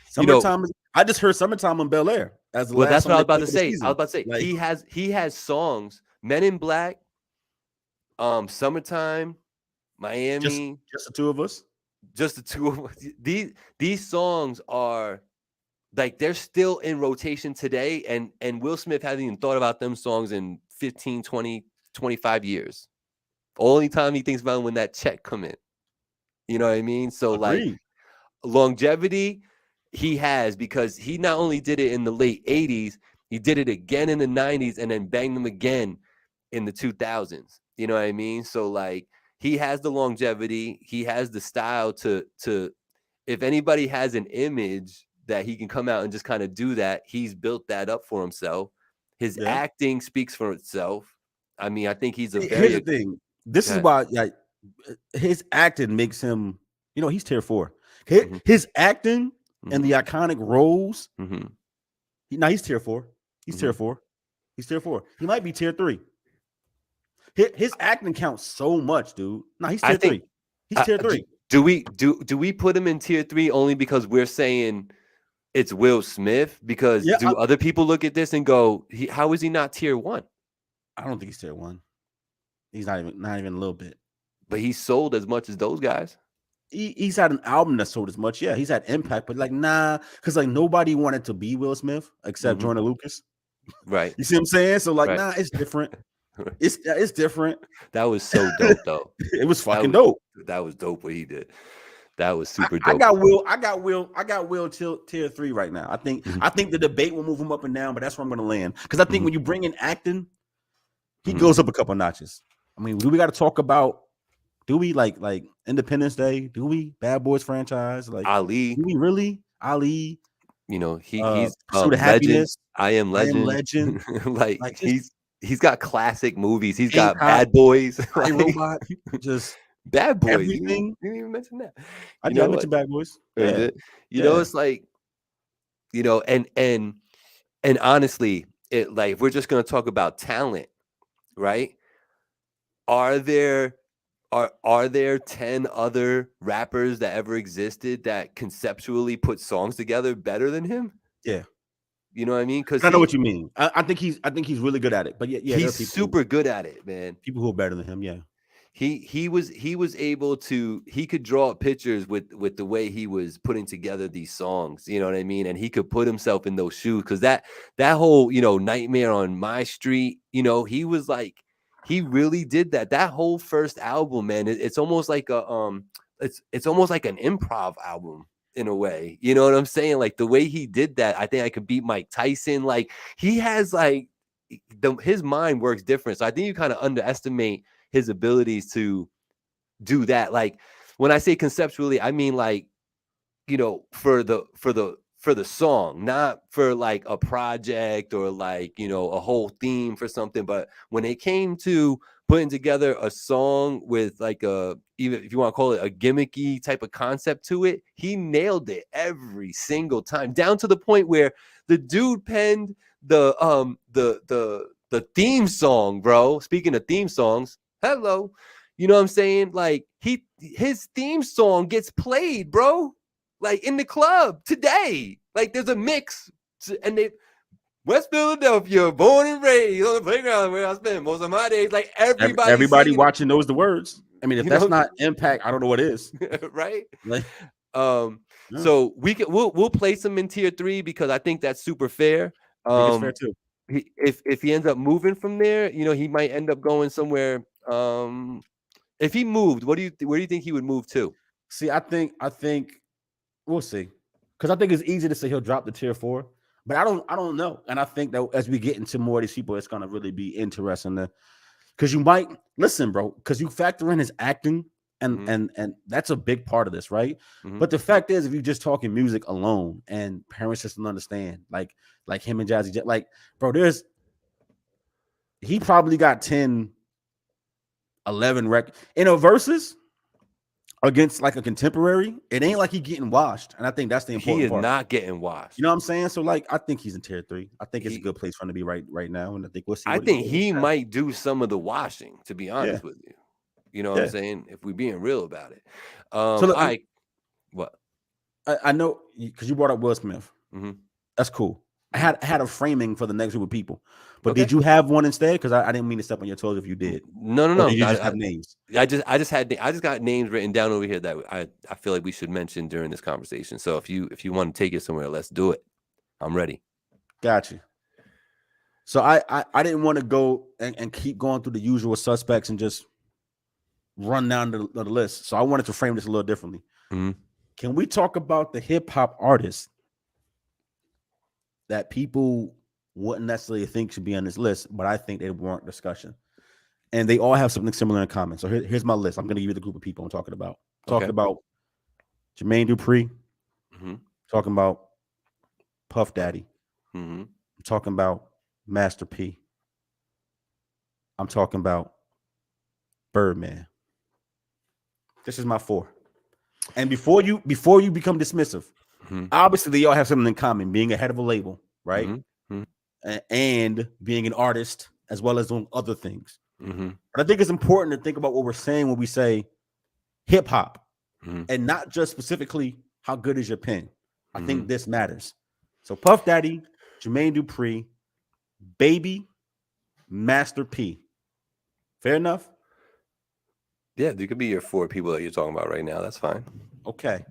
Summertime. I just heard Summertime on Bel Air. That's what I was about to say. Like, he has songs. Men in Black, Summertime, Miami. Just the 2 of us. Just the 2 of us. These songs are like they're still in rotation today, and Will Smith hasn't even thought about them songs in 15, 20, 25 years. Only time he thinks about when that check come in. You know what I mean? So like longevity, he has, because he not only did it in the late 80s, he did it again in the 90s and then banged them again in the 2000s. You know what I mean? So like he has the longevity, he has the style to if anybody has an image that he can come out and just kind of do that, he's built that up for himself. His acting speaks for itself. I mean, I think he's here's the thing. This is why his acting makes him, he's tier 4. His acting and the iconic roles. Now he's tier 4. He's tier 4. He's tier 4. He might be tier 3. His acting counts so much, dude. No, he's tier 3. He's tier 3. Do we put him in tier 3 only because we're saying it's Will Smith? Because other people look at this and go, how is he not tier 1? I don't think he's tier 1. He's not even a little bit. But he sold as much as those guys. He's had an album that sold as much. Yeah, he's had impact, but like because like nobody wanted to be Will Smith except Jordan Lucas. Right. You see what I'm saying? So like, Right. it's different. It's different. That was so dope, though. It was fucking dope. That was dope what he did. That was super dope. I got Will tier 3 right now. I think the debate will move him up and down, but that's where I'm gonna land. Because I think when you bring in acting, he goes up a couple notches. I mean, do we got to talk about? Do we like Independence Day? Do we Bad Boys franchise? Like Ali? Do we really Ali? You know, he's Pursuit of Legend. Happiness. I Am Legend. like he's got classic movies. He's got Bad Boys. Like, Robot. Just Bad Boys. Everything. You didn't even mention that. I did mention Bad Boys. Yeah. You know, it's like, you know, and honestly, it like if we're just gonna talk about talent, right? Are there 10 other rappers that ever existed that conceptually put songs together better than him? Yeah. You know what I mean? Because I know what you mean. I think he's really good at it. But yeah, he's super good at it, man. People who are better than him, yeah. He was able to, he could draw pictures with the way he was putting together these songs, you know what I mean? And he could put himself in those shoes, because that whole, you know, Nightmare on My Street, you know, he was like, he really did that whole first album, man. It's almost like it's almost like an improv album in a way, you know what I'm saying? Like the way he did that, I think I could beat Mike Tyson. Like he has like his mind works different. So I think you kind of underestimate his abilities to do that. Like when I say conceptually, I mean like, you know, for the song, not for like a project or like, you know, a whole theme for something. But when it came to putting together a song with like even if you want to call it a gimmicky type of concept to it, he nailed it every single time, down to the point where the dude penned the theme song, bro. Speaking of theme songs, hello, you know what I'm saying? Like his theme song gets played, bro. Like in the club today, like there's a mix, and West Philadelphia, born and raised on the playground where I spend most of my days. Like everybody watching knows the words. I mean, if that's not impact, I don't know what is. Right? Like, so we'll place him in tier 3 because I think that's super fair. It's fair too. If he ends up moving from there, you know, he might end up going somewhere. If he moved, where do you think he would move to? See, I think we'll see, because I think it's easy to say he'll drop the tier 4, but I don't know. And I think that as we get into more of these people, it's gonna really be interesting because you might listen, bro, because you factor in his acting and that's a big part of this, right? But the fact is, if you're just talking music alone and parents just don't understand, like him and Jazzy, like, bro, he probably got 10, 11 records in a versus against like a contemporary. It ain't like he getting washed, and I think that's the important part. He is not getting washed. You know what I'm saying? So like, I think he's in tier 3. I think it's a good place for him to be right now, and I think we'll see. I think he might do some of the washing, to be honest with you. You know what I'm saying? If we're being real about it. So look, what? I know because you brought up Will Smith. That's cool. I had a framing for the next group of people, but did you have one instead? Because I didn't mean to step on your toes if you did. No. Or did you just have names? I just got names written down over here that I feel like we should mention during this conversation. So if you want to take it somewhere, let's do it. I'm ready. Got you. So I didn't want to go and keep going through the usual suspects and just run down the list. So I wanted to frame this a little differently. Can we talk about the hip hop artists that people wouldn't necessarily think should be on this list, but I think they warrant discussion, and they all have something similar in common? So here's my list. I'm going to give you the group of people I'm talking about. Talking about Jermaine Dupri. Talking about Puff Daddy. I'm talking about Master P. I'm talking about Birdman. This is my 4. And before you become dismissive, obviously they all have something in common: being a head of a label, right? And being an artist, as well as doing other things. But I think it's important to think about what we're saying when we say hip hop, and not just specifically how good is your pen. I think this matters. So Puff Daddy, Jermaine Dupri, Baby, Master P. Fair enough? Yeah, there could be your 4 people that you're talking about right now. That's fine. Okay.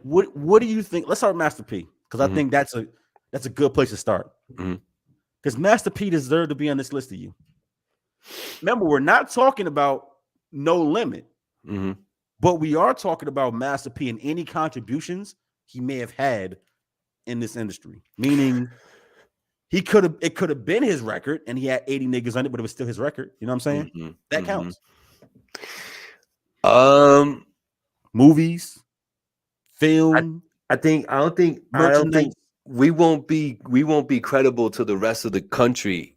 What do you think? Let's start with Master P, because I think that's a good place to start. Because Master P deserved to be on this list of you. Remember, we're not talking about No Limit, but we are talking about Master P and any contributions he may have had in this industry. Meaning, it could have been his record, and he had 80 niggas on it, but it was still his record. You know what I'm saying? That counts. Movies, film. I don't think we won't be credible to the rest of the country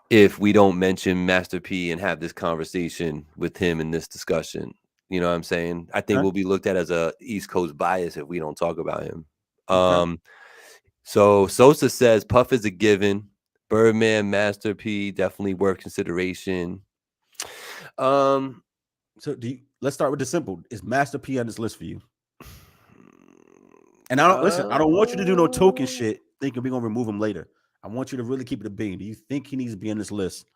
if we don't mention Master P and have this conversation with him in this discussion. You know what I'm saying? I think we'll be looked at as a East Coast bias if we don't talk about him. So Sosa says Puff is a given. Birdman, Master P, definitely worth consideration. So let's start with the simple. Is Master P on this list for you? And I don't want you to do no token shit thinking we're gonna remove him later. I want you to really keep it a bean. Do you think he needs to be on this list?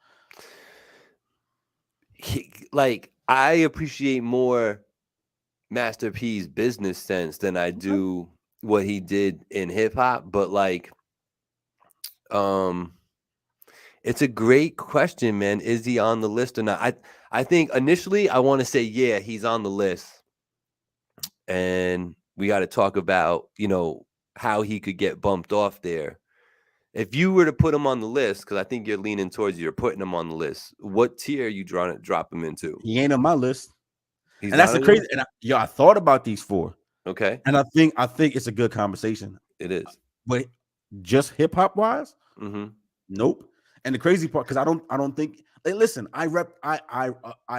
I appreciate more Master P's business sense than I do what he did in hip hop, but it's a great question, man. Is he on the list or not? I think initially I want to say, yeah, he's on the list. And we got to talk about, how he could get bumped off there. If you were to put him on the list, because I think you're leaning towards you're putting him on the list, what tier are you trying to drop him into? He ain't on my list. And that's the crazy. And I thought about these 4. Okay. And I think it's a good conversation. It is. But just hip hop wise, nope. And the crazy part, because I don't think. Listen, I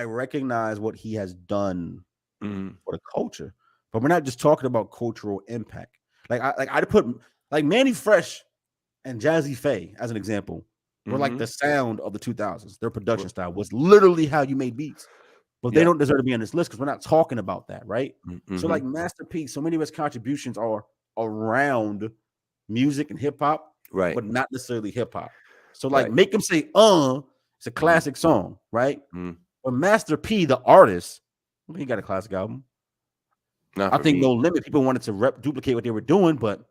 recognize what he has done for the culture, but we're not just talking about cultural impact. I'd put Manny Fresh and Jazzy Faye as an example were like the sound of the 2000s. Their production style was literally how you made beats. But they don't deserve to be on this list because we're not talking about that, right? So Master P, so many of his contributions are around music and hip hop, right? But not necessarily hip hop. So make him say, it's a classic song, right? But Master P, the artist, he got a classic album. I think No Limit, people wanted to duplicate what they were doing, but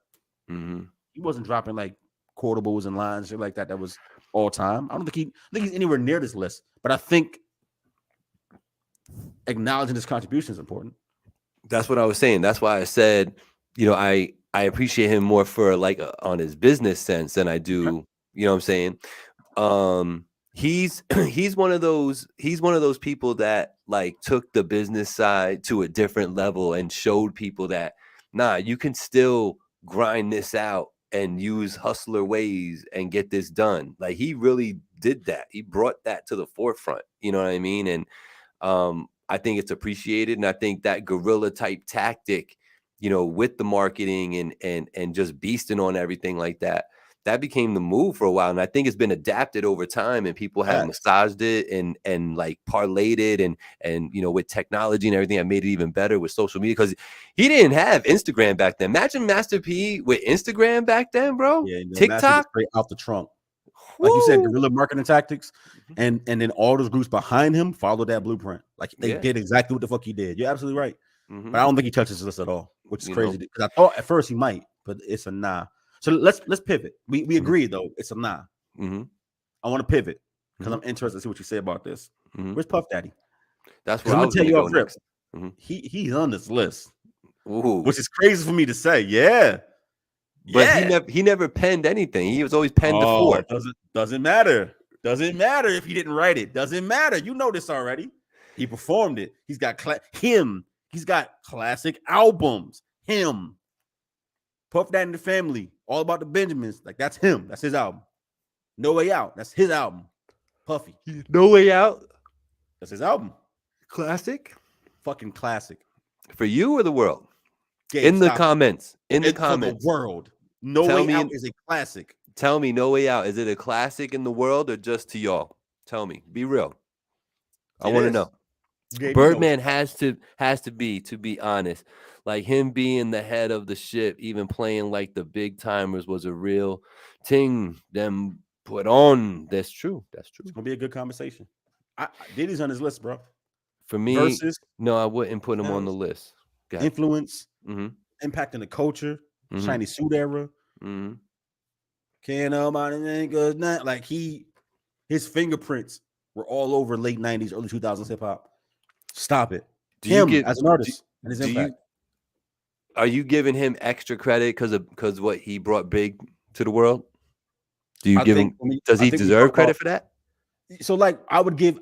he wasn't dropping like quotables and lines, shit like that. That was all time. I don't think he's anywhere near this list, but I think acknowledging his contribution is important. That's what I was saying. That's why I said, I appreciate him more for on his business sense than I do. You know what I'm saying? He's one of those people that took the business side to a different level and showed people that you can still grind this out and use hustler ways and get this done. He really did that. He brought that to the forefront. You know what I mean? And I think it's appreciated. And I think that guerrilla type tactic, with the marketing and just beasting on everything like that became the move for a while. And I think it's been adapted over time and people have massaged it and parlayed it and with technology and everything that made it even better with social media, because he didn't have Instagram back then. Imagine Master P with Instagram back then, bro. Yeah, TikTok straight out the trunk. Like you said, guerrilla marketing tactics, and then all those groups behind him followed that blueprint. They did exactly what the fuck he did. You're absolutely right. But I don't think he touches this at all, which is crazy. Because I thought at first he might, but it's a nah. So let's pivot. We agree though. It's a nah. I want to pivot because I'm interested to see what you say about this. Where's Puff Daddy? That's what I'm gonna tell you off rip. He's on this list, which is crazy for me to say. Yeah. But he never penned anything. He was always penned to 4. Doesn't matter. Doesn't matter if he didn't write it. Doesn't matter. You know this already. He performed it. He's got He's got classic albums. Him. Puff Daddy and the Family. All About the Benjamins. That's him. That's his album. No Way Out. That's his album. Puffy. No Way Out. That's his album. Classic. Fucking classic. For you or the world? In the comments. For the world. No Way Out is a classic. Tell me, No Way Out. Is it a classic in the world or just to y'all? Tell me. Be real. I want to know. Birdman has to be, to be honest. Him being the head of the ship, even playing the big timers was a real thing them put on. That's true. It's gonna be a good conversation. Diddy's on his list, bro. For me, versus no, I wouldn't put him on the list. influence, Mm-hmm. impact in the culture, Mm-hmm. shiny suit era. Mm-hmm. Can't nobody think of that. Like his fingerprints were all over late 90s, early 2000s hip hop. Stop it. As an artist and his impact. Are you giving him extra credit because what he brought big to the world? Do you give him? Does he deserve credit for that? So, like, I would give.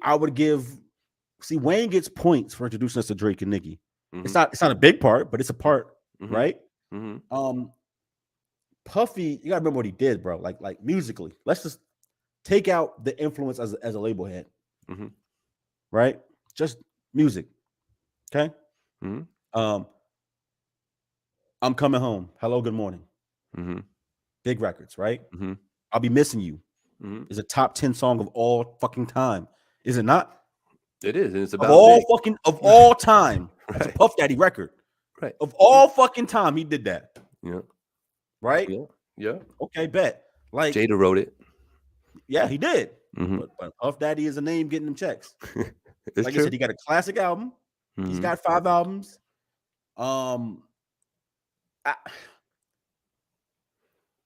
See, Wayne gets points for introducing us to Drake and Nicki. Mm-hmm. It's not a big part, but it's a part, mm-hmm. right? Mm-hmm. Puffy, you gotta remember what he did, bro. Like musically, let's just take out the influence as a label head, mm-hmm. right? Just music, okay? Mm-hmm. I'm coming home. Hello, good morning. Mm-hmm. Big records, right? Mm-hmm. I'll be missing you. Mm-hmm. Is a top 10 song of all fucking time, is it not? It is, and it's about of all time. Right. It's a Puff Daddy record, right? Of all fucking time, he did that. Yeah, right. Yeah. Okay, bet. Like Jada wrote it. Yeah, he did. Mm-hmm. But Puff Daddy is a name getting them checks. Like true. I said, he got a classic album. Mm-hmm. He's got 5 albums.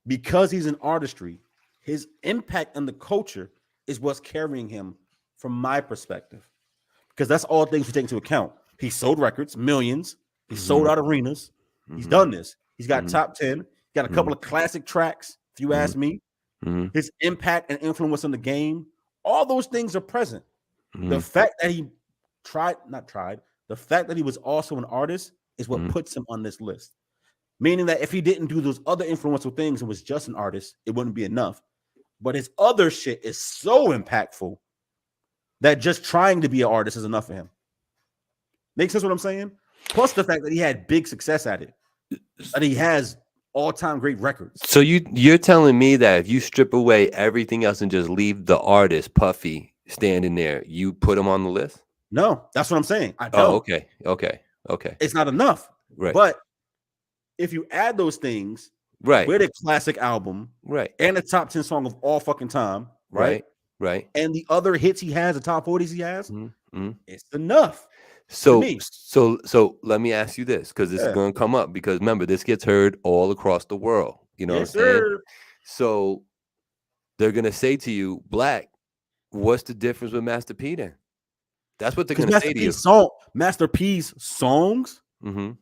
Because he's an artistry, his impact on the culture is what's carrying him from my perspective. Because that's all things we take into account. He sold records, millions. He mm-hmm. sold out arenas. Mm-hmm. He's done this. He's got mm-hmm. top 10. He got a couple mm-hmm. of classic tracks, if you mm-hmm. ask me. Mm-hmm. His impact and influence on the game, all those things are present. Mm-hmm. The fact that he the fact that he was also an artist is what mm-hmm. puts him on this list. Meaning that if he didn't do those other influential things and was just an artist, it wouldn't be enough. But his other shit is so impactful that just trying to be an artist is enough for him. Make sense what I'm saying? Plus the fact that he had big success at it. And he has all-time great records. So you're telling me that if you strip away everything else and just leave the artist, Puffy, standing there, you put him on the list? No, that's what I'm saying. I don't. Oh, okay. It's not enough. Right. But if you add those things, right, with a classic album, right, and a top 10 song of all fucking time, right, and the other hits he has, the top 40s he has, mm-hmm. it's enough. So let me ask you this, because this is going to come up, because remember, this gets heard all across the world. You know what I'm saying? So they're going to say to you, Black, what's the difference with Master P then? That's what they're going to say to you. Master P's songs mm-hmm.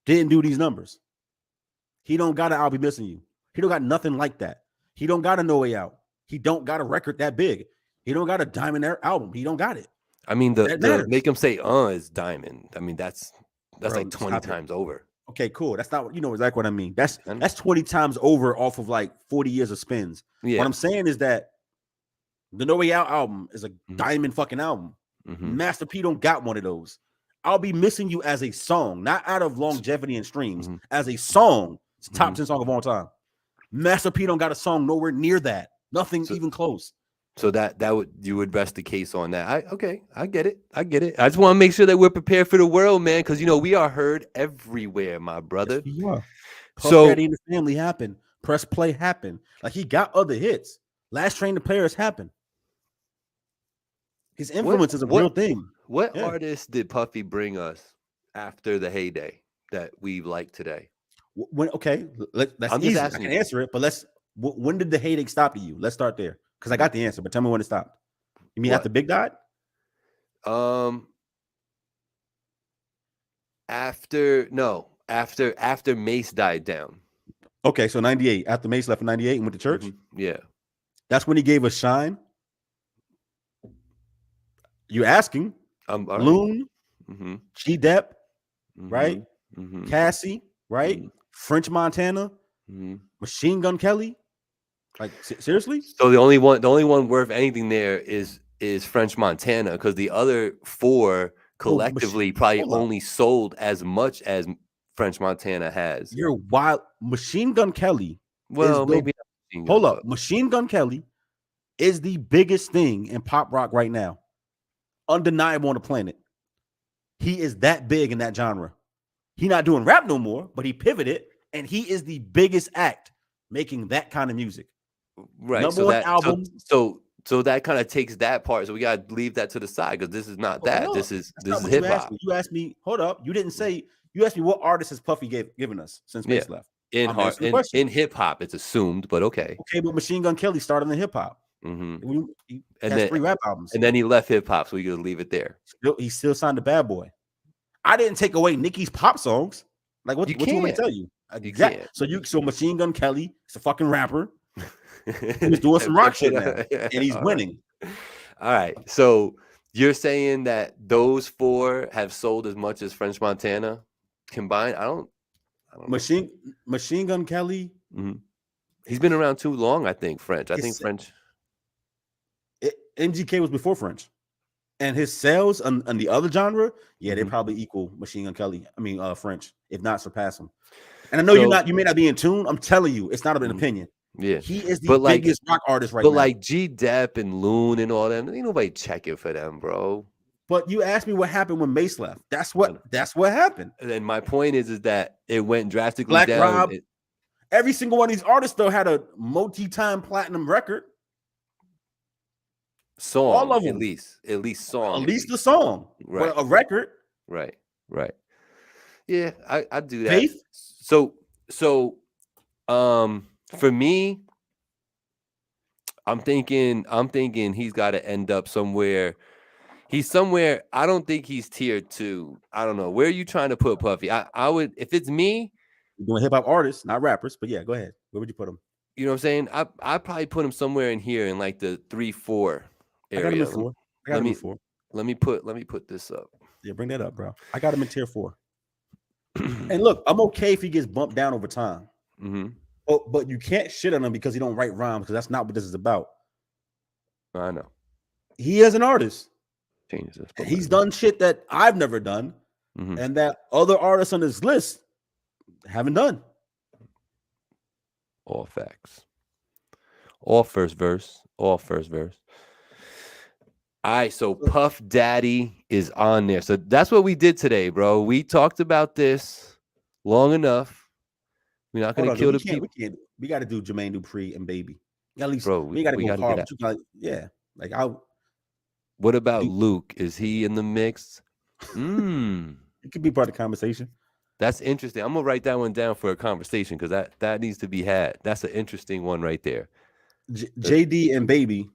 didn't do these numbers. He don't got an I'll Be Missing You. He don't got nothing like that. He don't got a No Way Out. He don't got a record that big. He don't got a Diamond Air album. He don't got it. I mean, the make him say is Diamond. I mean, that's like 20 times over. Okay, cool. That's not, you know exactly what I mean. That's 20 times over off of like 40 years of spins. Yeah. What I'm saying is that the No Way Out album is a mm-hmm. diamond fucking album. Mm-hmm. Master P don't got one of those. I'll Be Missing You as a song, not out of longevity and streams, mm-hmm. as a song. It's top mm-hmm. 10 song of all time. Master P don't got a song nowhere near that. Nothing even close. So you would rest the case on that. I get it. I just want to make sure that we're prepared for the world, man, because we are heard everywhere, my brother. Yes, you are. Puff Daddy and the Family happened. Press Play happened. Like, he got other hits. Last Train to Paris happened. His influence is a real thing. What artists did Puffy bring us after the heyday that we like today? That's easy. I can answer it, but when did the heyday stop to you? Let's start there, because I got the answer, but tell me when it stopped. You mean after Big died? After Mace died down. Okay, so 98. After Mace left in 98 and went to church? Mm-hmm. Yeah. That's when he gave us Shine. You asking? Loon, mm-hmm. G-Dep, mm-hmm. right? Mm-hmm. Cassie, right? Mm-hmm. French Montana, mm-hmm. Machine Gun Kelly. Like, seriously? So the only one worth anything there is French Montana, because the other 4 collectively probably only sold as much as French Montana has. You're wild. Machine Gun Kelly. Well, maybe. Hold up. Machine Gun Kelly is the biggest thing in pop rock right now. Undeniable on the planet. He is that big in that genre. He not doing rap no more, but he pivoted, and he is the biggest act making that kind of music. Right. Number 1 album. So So that kind of takes that part. So we gotta leave that to the side because this is not Oh, that. no, This is that's not what hip you asked hop. me. You asked me. Hold up. You didn't say. You asked me what artist has Puffy given us since Yeah. Mace left. In I'm hard answering the question. in hip hop, it's assumed, but okay. Okay, but Machine Gun Kelly started in hip hop. Mm-hmm. He And has then 3 rap albums. and then he left hip hop, so we could leave it there. He still signed to Bad Boy. I didn't take away Nicki's pop songs. Like what you want me to tell you? Exactly. So Machine Gun Kelly is a fucking rapper. He's doing some rock shit now, and he's winning. All right. So you're saying that those 4 have sold as much as French Montana combined? I don't Machine Gun Kelly. Mm-hmm. He's been around too long, I think. French. I think French. MGK was before French, and his sales on the other genre, they probably equal Machine Gun Kelly. I mean, French, if not surpass him. And I know you may not be in tune. I'm telling you, it's not an opinion. Yeah, he is the biggest rock artist right now. But like G Dep and Loon and all them, ain't nobody checking for them, bro. But you asked me what happened when Mace left. That's what happened. And my point is that it went drastically Black down. Rob, every single one of these artists though had a multi-time platinum record. Song, all of them, at least song, at least the song, right? But a record, right? Yeah, I do that. Faith? So, for me, I'm thinking he's got to end up somewhere. He's somewhere. I don't think he's tier 2. I don't know. Where are you trying to put Puffy? I would, if it's me, you're doing hip hop artists, not rappers. But yeah, go ahead. Where would you put him? You know what I'm saying? I probably put him somewhere in here in like the 3-4 area. I got him in 4. In 4. Let me put this up. Yeah, bring that up, bro. I got him in tier 4. And look, I'm okay if he gets bumped down over time. Mm-hmm. But you can't shit on him because he don't write rhymes, because that's not what this is about. I know. He is an artist. Change this. He's done shit that I've never done, and that other artists on this list haven't done. All facts. All first verse. All right, so Puff Daddy is on there. So that's what we did today, bro. We talked about this long enough. We're not going to kill the people. We got to do Jermaine Dupri and Baby. At least, bro, we got to go hard. What about Luke? Is he in the mix? It could be part of the conversation. That's interesting. I'm going to write that one down for a conversation because that needs to be had. That's an interesting one right there. JD and Baby,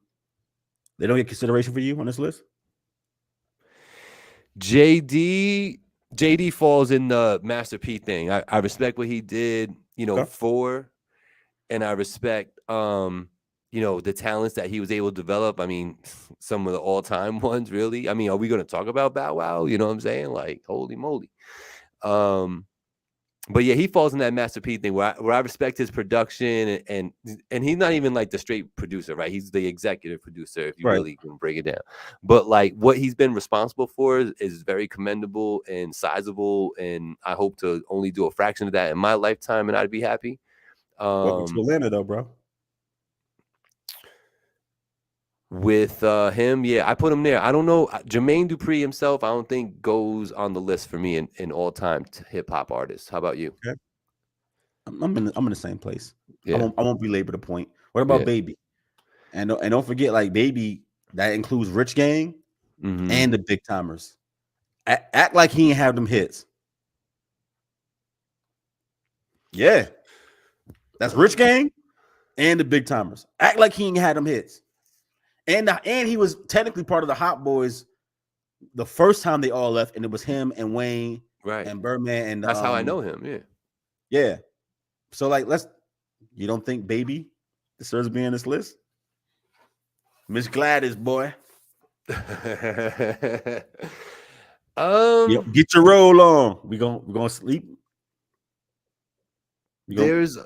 they don't get consideration for you on this list? JD falls in the Master P thing. I respect what he did, for, and I respect, the talents that he was able to develop. I mean, some of the all-time ones, really. I mean, are we going to talk about Bow Wow? You know what I'm saying? Like, holy moly. But yeah, he falls in that Master P thing where I respect his production and he's not even like the straight producer, right? He's the executive producer, if you really can break it down. But like what he's been responsible for is very commendable and sizable, and I hope to only do a fraction of that in my lifetime, and I'd be happy. Welcome to Atlanta, though, bro. With him, yeah, I put him there. I don't know. Jermaine Dupri himself, I don't think goes on the list for me in all-time hip hop artists. How about you? Okay. I'm in the same place. Yeah. I won't belabor the point. What about Baby? And don't forget, like, Baby, that includes Rich Gang and the Big Timers. Act like he ain't have them hits. Yeah, that's Rich Gang and the Big Timers. Act like he ain't had them hits. And he was technically part of the Hot Boys the first time they all left, and it was him and Wayne, and Birdman, and that's how I know him. Yeah. So like, you don't think Baby deserves to be on this list? Miss Gladys, boy. Get your roll on. We're gonna sleep. The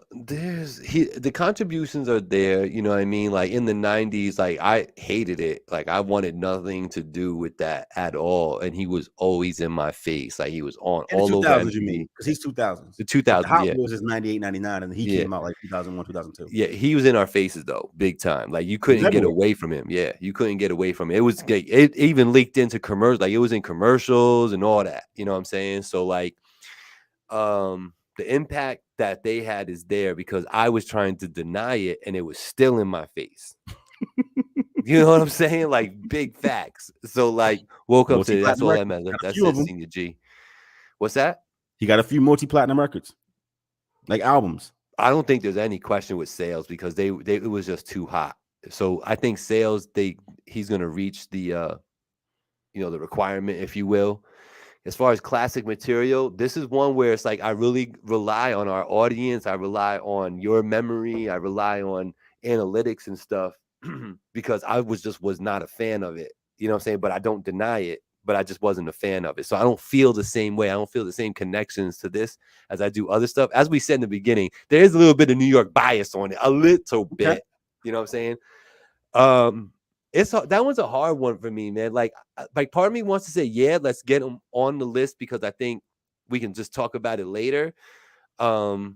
contributions are there, you know what I mean? Like in the 90s, like I hated it. Like I wanted nothing to do with that at all. And he was always in my face. Like he was on all over MTV. You mean? Because he's 2000s. The 2000s, the Hot Wheels is 98, 99, and he came out like 2001, 2002. Yeah, he was in our faces though, big time. Like you couldn't get away from him. Yeah, you couldn't get away from it. It even leaked into commercials. Like it was in commercials and all that. You know what I'm saying? So like, the impact that they had is there because I was trying to deny it and it was still in my face. You know what I'm saying? Like big facts. So like woke up to that's Multi-platinum all that records. matters. Got a That's few of it, them. Senior G. What's that? He got a few multi-platinum records, like albums. I don't think there's any question with sales because they it was just too hot. So I think sales he's gonna reach the the requirement, if you will. As far as classic material, this is one where it's like I really rely on our audience. I rely on your memory. I rely on analytics and stuff because I was not a fan of it. You know what I'm saying? But I don't deny it. But I just wasn't a fan of it. So I don't feel the same way. I don't feel the same connections to this as I do other stuff. As we said in the beginning, there is a little bit of New York bias on it, a little bit. You know what I'm saying? That one's a hard one for me, man. Like part of me wants to say, yeah, let's get them on the list because I think we can just talk about it later. But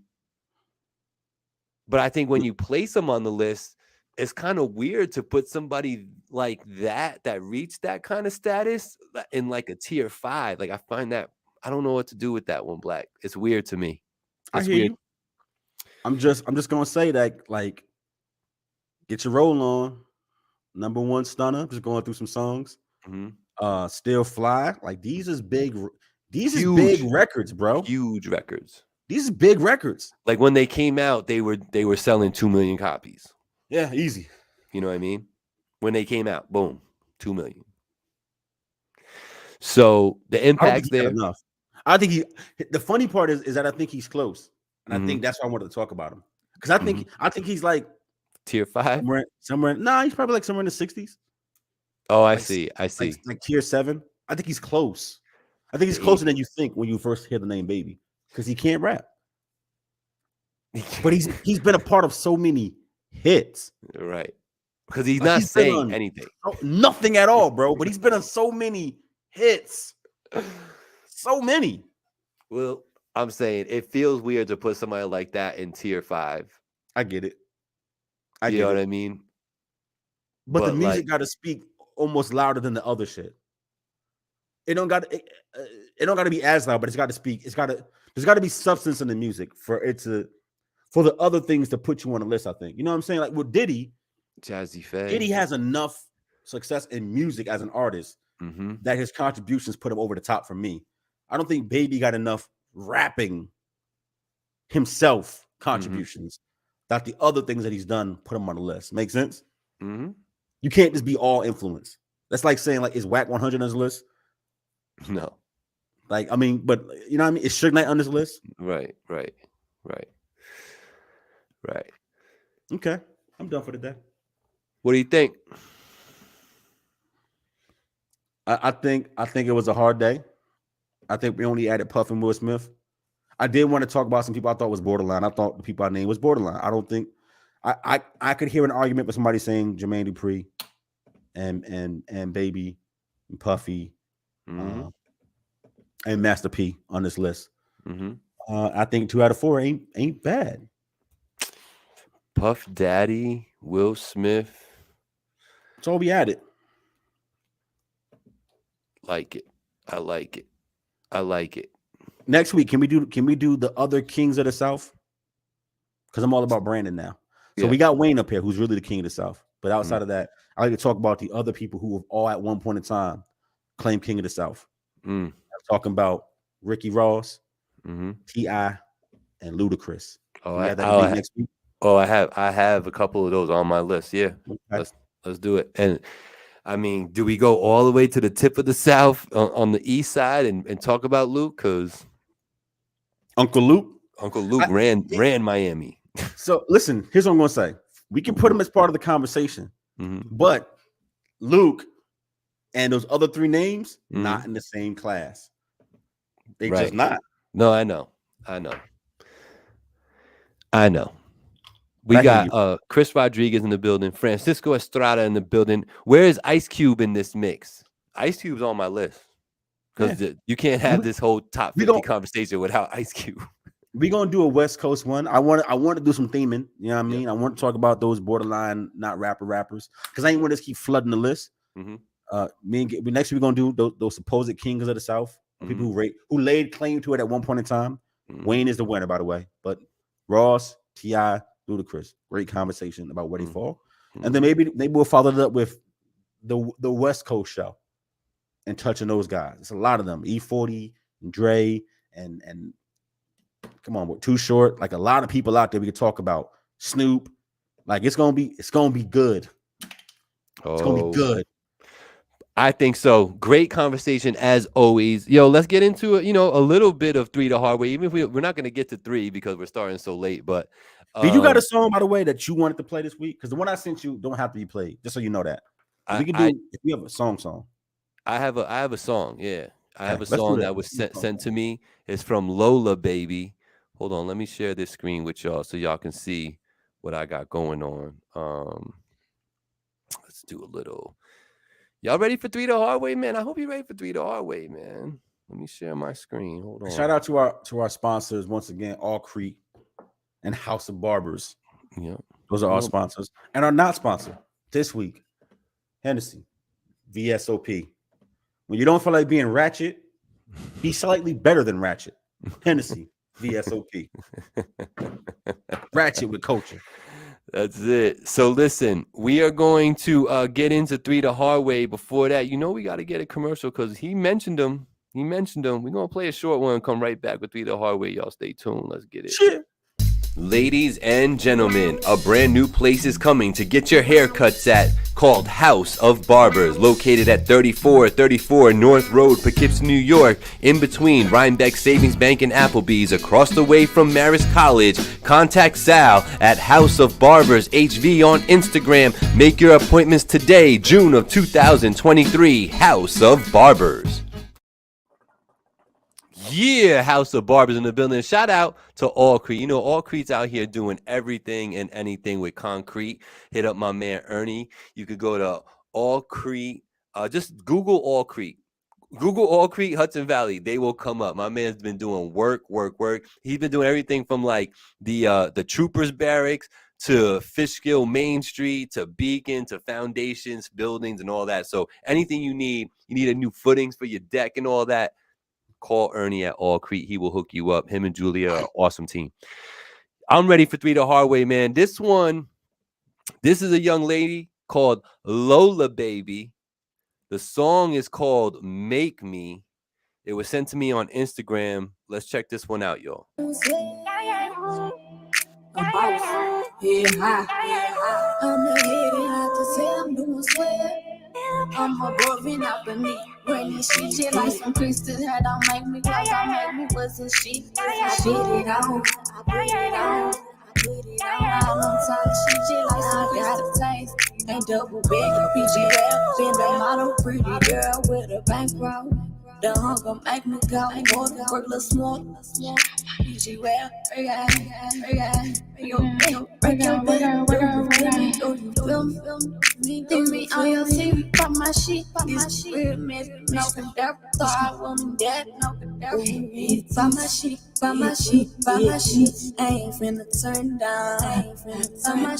I think when you place them on the list, it's kind of weird to put somebody like that reached that kind of status in like a tier 5. Like I find that I don't know what to do with that one, Black. It's weird to me. I hear you. I'm just gonna say that, like, get your roll on. Number one stunner. Just going through some songs. Still Fly. Like these is big. These is big records, bro. Huge records. These is big records. Like when they came out, they were selling 2 million copies. Yeah, easy. You know what I mean? When they came out, boom, 2 million. So the impact's there. Enough. I think the funny part is that I think he's close. And I think that's why I wanted to talk about him. Because I think he's like tier 5. Somewhere. Nah, he's probably like somewhere in the 60s. Oh, I see. Like tier 7. I think he's close. I think he's closer than you think when you first hear the name Baby. Because he can't rap. But he's been a part of so many hits. Right. Because he's not saying anything. Nothing at all, bro. But he's been on so many hits. So many. Well, I'm saying it feels weird to put somebody like that in tier 5. I get it. You know what I mean? But the music got to speak almost louder than the other shit. It don't got to be as loud, but it's got to speak. There's got to be substance in the music for the other things to put you on the list, I think. You know what I'm saying? Like with Diddy, Jazzy Faye. Diddy has enough success in music as an artist that his contributions put him over the top for me. I don't think Baby got enough rapping himself contributions that the other things that he's done put him on the list. Make sense? You can't just be all influence. That's like saying, like, is Whack 100 on his list? No. Like, I mean, but you know what I mean? Is Suge Knight on this list? Right. Okay. I'm done for the day. What do you think? I think it was a hard day. I think we only added Puff and Will Smith. I did want to talk about some people I thought was borderline. I thought the people I named was borderline. I don't think I could hear an argument with somebody saying Jermaine Dupri and Baby and Puffy and Master P on this list. I think 2 out of 4 ain't bad. Puff Daddy, Will Smith. That's all we added. Like it. I like it. Next week, can we do the other kings of the South? Because I'm all about Brandon now. So we got Wayne up here, who's really the king of the South. But outside of that, I like to talk about the other people who have all at one point in time claimed king of the South. I'm talking about Ricky Ross, T.I., and Ludacris. Next week. Oh, I have a couple of those on my list. Yeah, okay. Let's do it. And I mean, do we go all the way to the tip of the South on the east side and talk about Luke? Because Uncle Luke ran Miami. So listen, here's what I'm gonna say. We can put him as part of the conversation, but Luke and those other 3 names not in the same class. They just not. No, I know. We got Chris Rodriguez in the building, Francisco Estrada in the building. Where is Ice Cube in this mix? Ice Cube's on my list because you can't have this whole top 50 conversation without Ice Cube. We're gonna do a West Coast one. I want to do some theming. You know what I mean? I want to talk about those borderline not rappers because I ain't want to keep flooding the list. Next we're gonna do those supposed kings of the South, people who laid claim to it at one point in time. Wayne is the winner, by the way, but Ross, T.I., Ludacris, great conversation about where they fall. And then maybe we'll follow it up with the West Coast show and touching those guys. It's a lot of them. E40, Dre, and come on, with Too Short. Like a lot of people out there we could talk about. Snoop. Like it's gonna be good. It's gonna be good. I think so. Great conversation as always. Yo, let's get into it. A little bit of 3 the hard way. Even if we're not gonna get to 3 because we're starting so late. But do you got a song, by the way, that you wanted to play this week? Because the one I sent you don't have to be played. Just so you know that we can do if you have a song. I have a song. Yeah, I have a song that was sent to me. It's from Lola Baby. Hold on, let me share this screen with y'all so y'all can see what I got going on. Let's do a little. Y'all ready for 3 the hard way, man? I hope you're ready for 3 the hard way, man. Let me share my screen. Hold on. Shout out to our sponsors once again, All Creek and House of Barbers. Yeah, those are our sponsors, and our not sponsor this week, Hennessy, VSOP. When you don't feel like being ratchet, be slightly better than ratchet. Hennessy, VSOP. Ratchet with culture. That's it. So listen, we are going to get into 3 the hard way. Before that, we got to get a commercial because he mentioned them. We're going to play a short one and come right back with 3 the hard way. Y'all stay tuned. Let's get it. Shit. Ladies and gentlemen, a brand new place is coming to get your haircuts at, called House of Barbers, located at 3434 North Road, Poughkeepsie, New York, in between Rhinebeck Savings Bank and Applebee's, across the way from Marist College. Contact Sal at House of Barbers HV on Instagram. Make your appointments today, June of 2023. House of Barbers. Yeah, House of Barbers in the building. Shout out to Allcrete. Allcrete's out here doing everything and anything with concrete. Hit up my man Ernie. You could go to Allcrete. Just Google Allcrete. Google Allcrete, Hudson Valley. They will come up. My man's been doing work. He's been doing everything from like the Troopers Barracks to Fishkill Main Street to Beacon to foundations, buildings, and all that. So anything you need a new footings for your deck and all that. Call Ernie at Allcrete. He will hook you up. Him and Julia are an awesome team. I'm ready for 3 the hard way, man. This is a young lady called Lola Baby. The song is called Make Me. It was sent to me on Instagram. Let's check this one out, y'all. I'm a boring up in me. When you shit, she like some twisted head. Don't make me close, don't make me wasn't shit. I beat it on, I put it on. I'm on top, she like some twisted taste. Ain't double big, PGL. Been the model, pretty girl with a bankroll. The hunger make me go, more than work, little small. PG well, break your Think me on your TV, pop my shit, this real mess, no conductor, I want me dead, no conductor. Pop my shit, I ain't finna turn down, pop my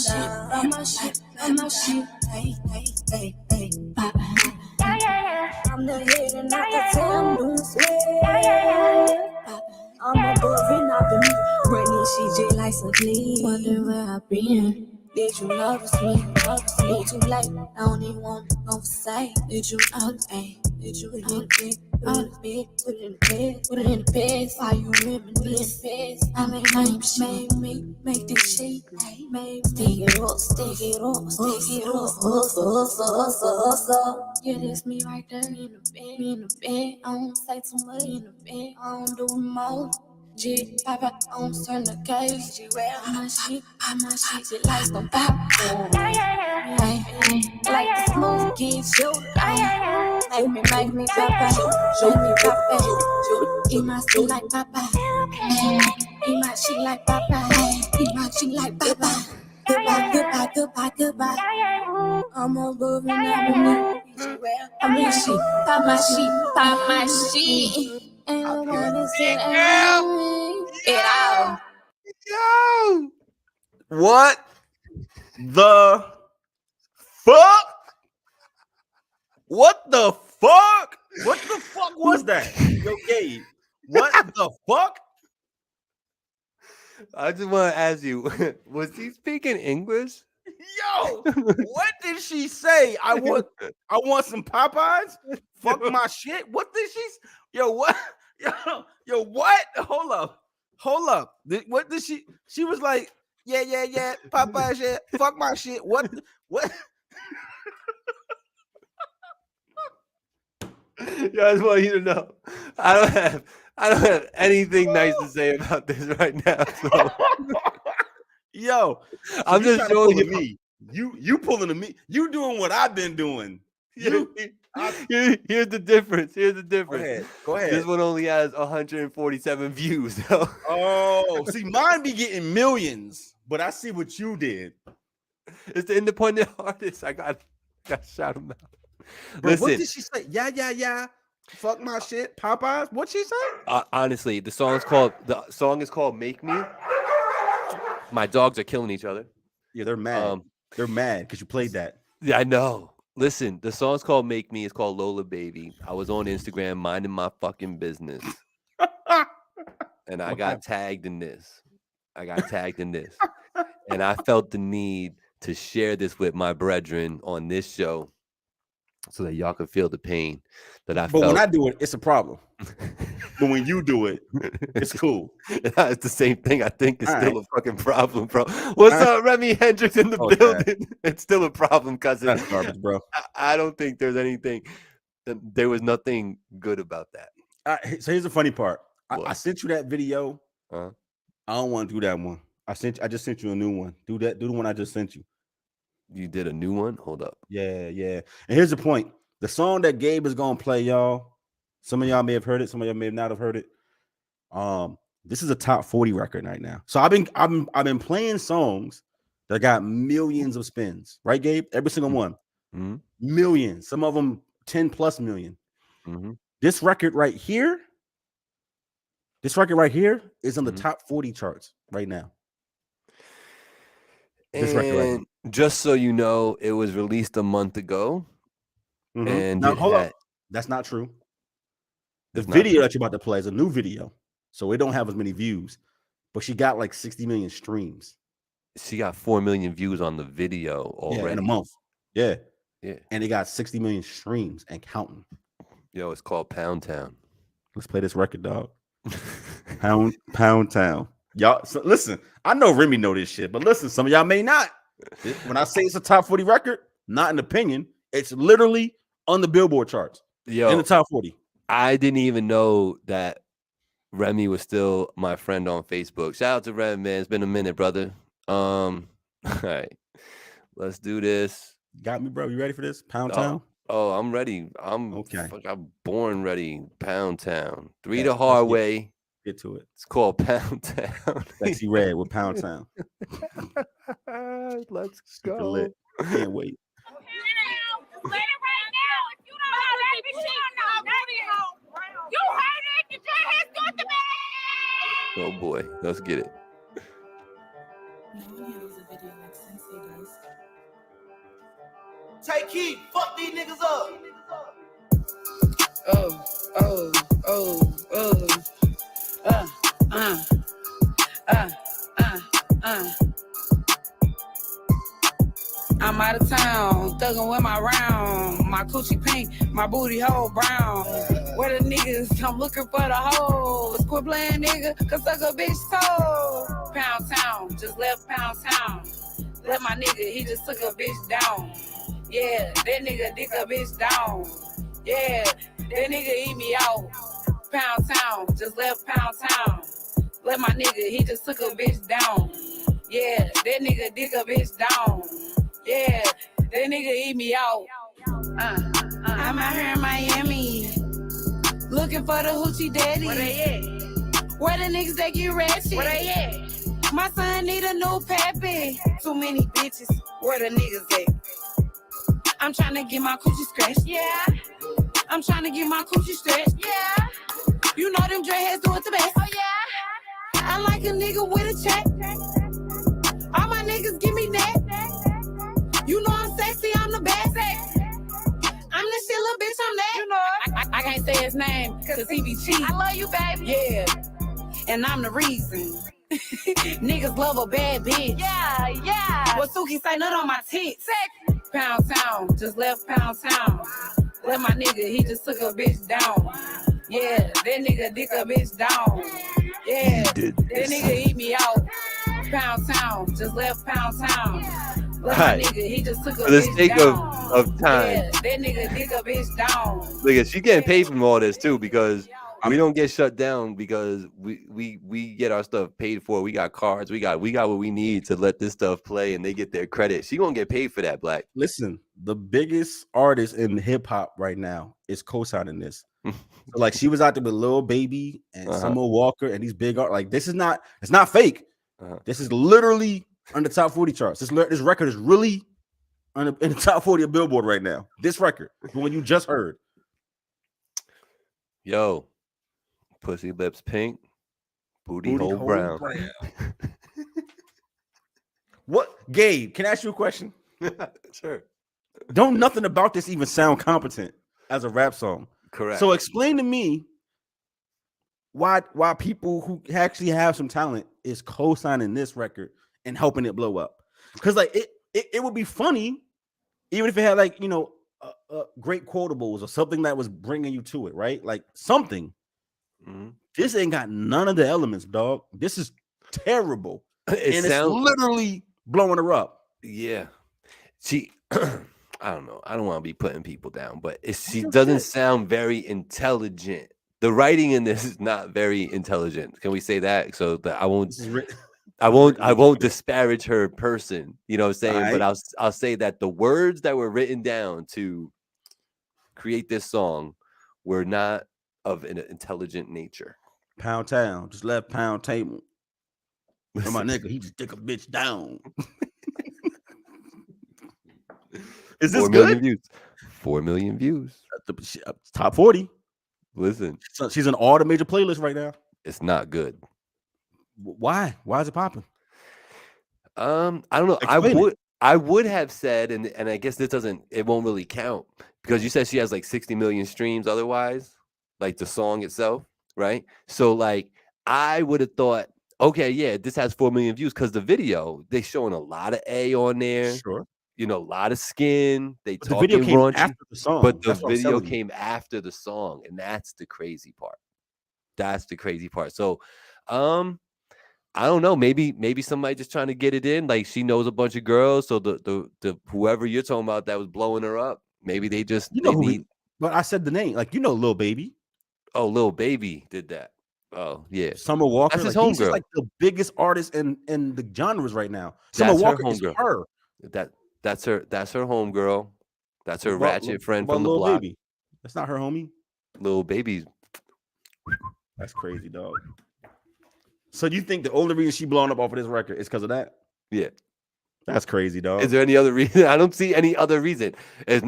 shit, hey, I'm the head and not the tail, I'm doing sweat. I'm a boring up in me, running CJ like some clean. Wonder where I've been. Did you notice me? Way too late, I don't even want to conversate. Did you notice me? Did you put it in the bed, put it in the bed, why you reminisce? I make this shit, stick it up. Yeah, that's me right there in the bed, I don't say too much in the bed, I don't do more. G, Papa, on turn the case. G, well, my shit, shit like some pop. Like the smooth kid, shoot. Make me papa, show me papa. Eat my shit like papa. Eat my shit like papa. Eat my shit like papa. Goodbye. I'm above and I'm my shit, pop my shit. And I wanna sit it out. Yo, what the fuck? What the fuck? What the fuck was that? Yo, Gabe, what the fuck? I just want to ask you, was he speaking English? Yo, what did she say? I want some Popeyes. Fuck my shit. What did she? Yo, what? Yo, what? Hold up. What did she? She was like, yeah. Popeyes, yeah. Fuck my shit. What? Yo, I just want you to know, I don't have anything nice to say about this right now. So. Yo, I'm just showing you. Me. You pulling to me. You doing what I've been doing. Here's the difference. Go ahead. This one only has 147 views. So. Oh, see, mine be getting millions, but I see what you did. It's the independent artist. I got shout him out. Bro, Listen, what did she say? Yeah. Fuck my shit. Popeyes. What'd she say? Honestly, the song is called "Make Me." My dogs are killing each other. Yeah, they're mad. They're mad because you played that. Yeah, I know. Listen, the song's called "Make Me." It's called Lola Baby. I was on Instagram minding my fucking business, and I got tagged in this. And I felt the need to share this with my brethren on this show, so that y'all can feel the pain that I felt. But when I do it, it's a problem. But when you do it, it's cool. It's the same thing. I think it's still a fucking problem, bro. What's up, Remy Hendrix in the building? It's still a problem, cousin. That's garbage, bro. I don't think there's anything. There was nothing good about that. So here's the funny part. I sent you that video. I don't want to do that one. I just sent you a new one. Do the one I just sent you. You did a new one? Hold up. Yeah. And here's the point. The song that Gabe is gonna play, y'all. Some of y'all may have heard it. Some of y'all may not have heard it. This is a top 40 record right now. So I've been playing songs that got millions of spins, right, Gabe? Every single one. Mm-hmm. Millions. Some of them 10 plus million. Mm-hmm. This record right here is on the top 40 charts right now. This record right here. Just so you know, it was released a month ago. Mm-hmm. And now, hold up. That's not true. The video that you're about to play is a new video, so it don't have as many views, but she got like 60 million streams. She got 4 million views on the video already. In a month. Yeah. And it got 60 million streams and counting. Yo, it's called Pound Town. Let's play this record, dog. Pound Town. Y'all, so listen, I know Remy know this shit, but listen, some of y'all may not. When I say it's a top 40 record, not an opinion, it's literally on the Billboard charts. Yo, in the top 40. I didn't even know that Remy was still my friend on Facebook. Shout out to Remy, man. It's been a minute, brother. All right. Let's do this. Got me, bro. You ready for this? Pound Town? Oh, I'm ready. I'm born ready. Pound Town. 3 the hard way. Get to it. It's called Pound Town. Sexy Red with Pound Town. Let's go. Lit. Can't wait. Oh boy, let's get it. Take heat, fuck these niggas up. I'm out of town, thuggin' with my round. My coochie pink, my booty hole brown. Where the niggas come looking for the hoes. Quit playing nigga, cause suck a bitch toe. Pound Town, just left Pound Town. Left my nigga, he just took a bitch down. Yeah, that nigga dick a bitch down. Yeah, that nigga eat me out. Pound Town, just left Pound Town. Left my nigga, he just took a bitch down. Yeah, that nigga dick a bitch down. Yeah, that nigga eat me out. I'm out here in Miami, looking for the hoochie daddy. Where they at? Where the niggas that get ratchet? Where they at? My son need a new pappy. Too many bitches. Where the niggas at? I'm trying to get my coochie scratched. Yeah. I'm trying to get my coochie stretched. Yeah. You know them dreadheads do it the best. Oh yeah. I like a nigga with a check. All my niggas give me that. You know I'm sexy, I'm the best. I'm the shit, little bitch, I'm that. You know I can't say his name, cause he be cheating. I love you, baby. Yeah, and I'm the reason. Niggas love a bad bitch. Yeah. What Suki say, nut on my tits. Pound Town, just left Pound Town. Left my nigga, he just took a bitch down. Yeah, that nigga dick a bitch down. Yeah, that nigga eat me out. Pound Town, just left Pound Town. Left my nigga, he just took a For the bitch sake down. of time. Yeah, that nigga dick a bitch down. Look at she getting paid from all this too, because we don't get shut down because we get our stuff paid for. We got cards, we got what we need to let this stuff play, and they get their credit. She gonna get paid for that, Black. Listen, the biggest artist in hip hop right now is co-signing this. So, like, she was out there with Lil Baby and Summer Walker and these big art. Like, it's not fake. This is literally on the top 40 charts. This record is really in the top 40 of Billboard right now. This record, the one you just heard. Yo, pussy lips pink, booty hole brown. What, Gabe? Can I ask you a question? Sure. Don't nothing about this even sound competent as a rap song. Correct. So explain to me why people who actually have some talent is co-signing this record and helping it blow up. Because like it would be funny even if it had like, you know, great quotables or something that was bringing you to it, right? Like something. Mm-hmm. This ain't got none of the elements, dog. This is terrible. It's literally blowing her up. Yeah. She I don't know. I don't want to be putting people down, but she doesn't sound very intelligent. The writing in this is not very intelligent. Can we say that? So that I won't disparage her person. You know what I'm saying? Right. But I'll say that the words that were written down to create this song were not of an intelligent nature. Pound Town, just left Pound Table. And my nigga, he just took a bitch down. Is this 4 million views? 4 million views. Top 40. Listen, she's in all the major playlists right now. It's not good. Why? Why is it popping? I don't know. I would have said, and I guess it won't really count because you said she has like 60 million streams otherwise, like the song itself, right? So like I would have thought, okay, yeah, this has 4 million views because the video, they showing a lot of A on there. Sure. You know, a lot of skin. The video came after the song. But the video came after the song, and that's the crazy part. That's the crazy part. So, I don't know. Maybe somebody just trying to get it in. Like she knows a bunch of girls. So the whoever you're talking about that was blowing her up, maybe they just But I said the name. Like, you know, Lil Baby. Oh, Lil Baby did that. Oh yeah. Summer Walker. That's his homegirl. He's like the biggest artist in the genres right now. Summer Walker is her. That's her homegirl. That's her ratchet friend from the block. Baby? That's not her homie. Lil Baby's. That's crazy, dog. So you think the only reason she blown up off of this record is because of that? Yeah. That's crazy, dog. Is there any other reason? I don't see any other reason. It's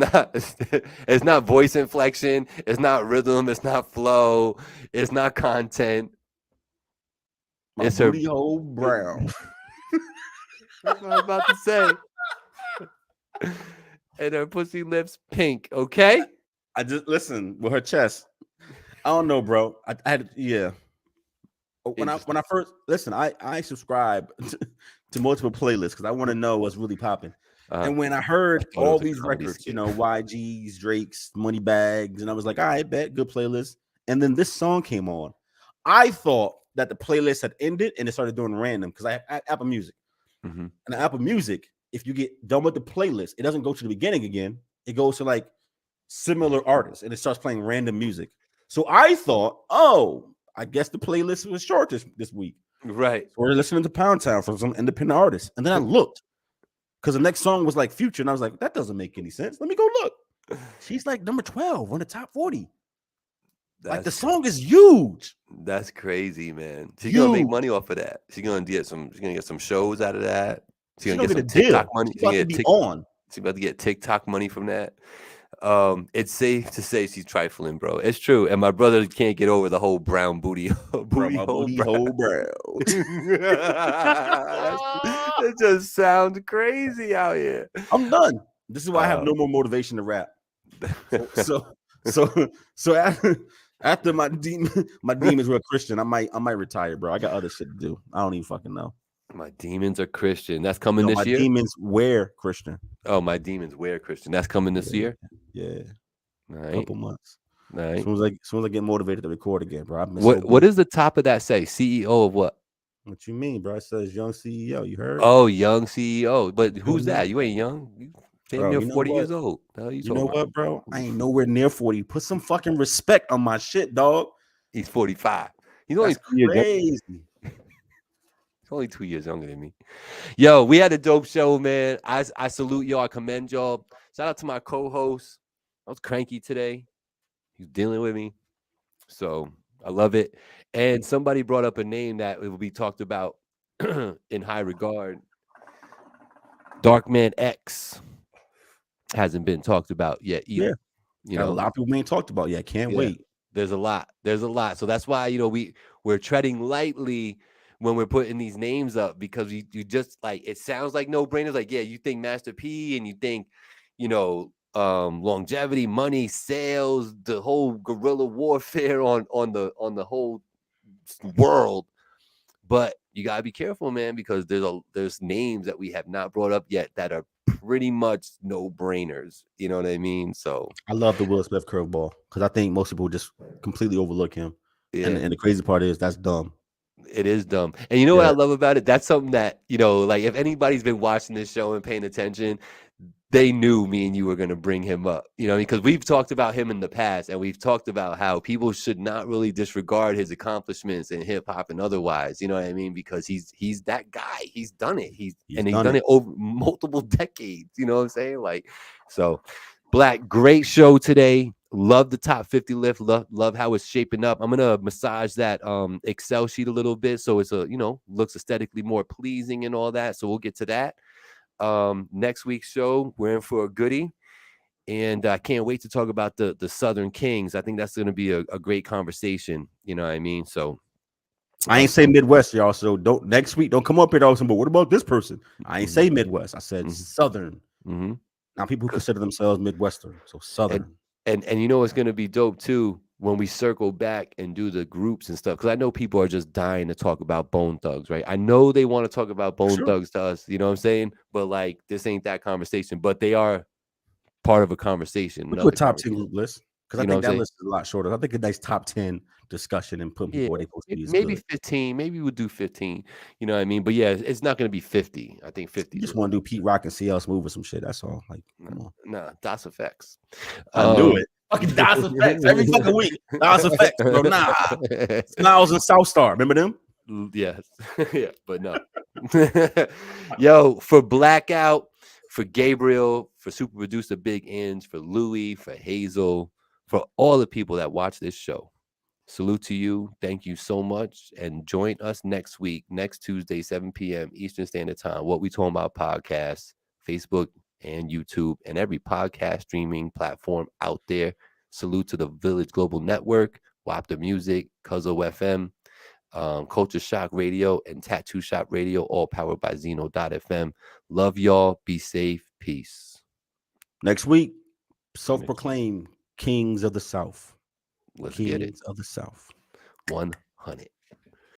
not voice inflection. It's not rhythm. It's not flow. It's not content. It's booty hole brown. That's what I was about to say. And her pussy lips pink, okay? I just listen with her chest. I don't know, bro. I had when I first listen, I subscribe to multiple playlists because I want to know what's really popping. And when I heard all these records, you know, YGs, Drake's, Money Bags, and I was like, all right, bet, good playlist. And then this song came on. I thought that the playlist had ended and it started doing random because I have Apple Music. Mm-hmm. And Apple Music, if you get done with the playlist, it doesn't go to the beginning again. It goes to like similar artists and it starts playing random music. So I thought, I guess the playlist was short this week. Right. So we're listening to Pound Town from some independent artists. And then I looked because the next song was like Future. And I was like, that doesn't make any sense. Let me go look. She's like number 12 on the top 40. Like the song is huge. That's crazy, man. She's gonna make money off of that. She's gonna get some shows out of that. She's gonna get some TikTok money. She's about to get TikTok money from that. It's safe to say she's trifling, bro. It's true. And my brother can't get over the whole brown booty hole brown. It just sounds crazy out here. I'm done. This is why I have no more motivation to rap. So after my demons were Christian, I might retire, bro. I got other shit to do. I don't even fucking know. My demons are Christian. That's coming No, this my year. demons wear Christian. Oh, my demons wear Christian. That's coming this year. Yeah, All a right. couple months. All As right. soon as I get motivated to record again, bro. I've been so What busy. does the top of that say? CEO of what? What you mean, bro? It says young CEO. You heard? Oh, young CEO. But You who's feel me? that? You ain't young. You damn Bro, near you know 40 what? years old. The hell you You talking know about? what, bro? I ain't nowhere near 40. Put some fucking respect on my shit, dog. He's 45. He's only That's 2 years younger. crazy. He's only 2 years younger than me. Yo, we had a dope show, man. I salute y'all. I commend y'all. Shout out to my co-host. I was cranky today. He's dealing with me. So I love it. And somebody brought up a name that will be talked about in high regard. Darkman X hasn't been talked about yet either. Yeah. You Got a know, lot of people we ain't talked about yet. Can't yeah. wait. There's a lot. There's a lot. So that's why, we're treading lightly when we're putting these names up, because you just like, it sounds like no brainers. Like, yeah, you think Master P and you think, longevity, money, sales, the whole guerrilla warfare on the whole world. But you gotta be careful, man, because there's names that we have not brought up yet that are pretty much no brainers. You know what I mean? So I love the Will Smith curveball because I think most people just completely overlook him. yeah. And the crazy part is that's dumb. It is dumb. And you know what I Yeah. love about it? That's something that, like if anybody's been watching this show and paying attention, they knew me and you were going to bring him up, because we've talked about him in the past, and we've talked about how people should not really disregard his accomplishments in hip hop and otherwise, you know what I mean? Because he's that guy. He's done it. He's done it over multiple decades, you know what I'm saying? Like, so Black, great show today. Love the top 50 lift. Love how it's shaping up. I'm gonna massage that Excel sheet a little bit so it's looks aesthetically more pleasing and all that. So we'll get to that. Next week's show, we're in for a goodie. And I can't wait to talk about the Southern Kings. I think that's gonna be a great conversation. You know what I mean? So I ain't say Midwest, y'all. So next week don't come up here talking about what about this person? I ain't say Midwest. I said Southern. Mm-hmm. Now people who consider themselves Midwestern, so Southern. And you know what's gonna be dope too when we circle back and do the groups and stuff, because I know people are just dying to talk about Bone Thugs, right? I know they want to talk about Bone Thugs to us, you know what I'm saying? But like, this ain't that conversation. But they are part of a conversation. We put top 10 group list because I think that list is a lot shorter. I think a nice top 10 discussion and putting people where they supposed to be is maybe good. 15. Maybe we'll do 15. You know what I mean? But yeah, it's not going to be 50. I think 50. You just want to do Pete Rock and CL Smooth or some shit. That's all. Like, come on. Nah, Das Effects. I knew it. Fucking Das Effects every fucking week. Das Effects, bro. Nah. Smiles and South Star. Remember them? Yes. Yeah, but no. Yo, for Blackout, for Gabriel, for super producer Big Inge, for Louie, for Hazel, for all the people that watch this show, salute to you. Thank you so much. And join us next week, next Tuesday, 7 p.m. Eastern Standard Time. What We Talking About podcast, Facebook and YouTube, and every podcast streaming platform out there. Salute to the Village Global Network, WAP the Music, Cuzzo FM, Culture Shock Radio, and Tattoo Shop Radio, all powered by Zeno.fm. Love y'all. Be safe. Peace. Next week, self-proclaimed Kings of the South. Let's get it. Kings of the South. 100.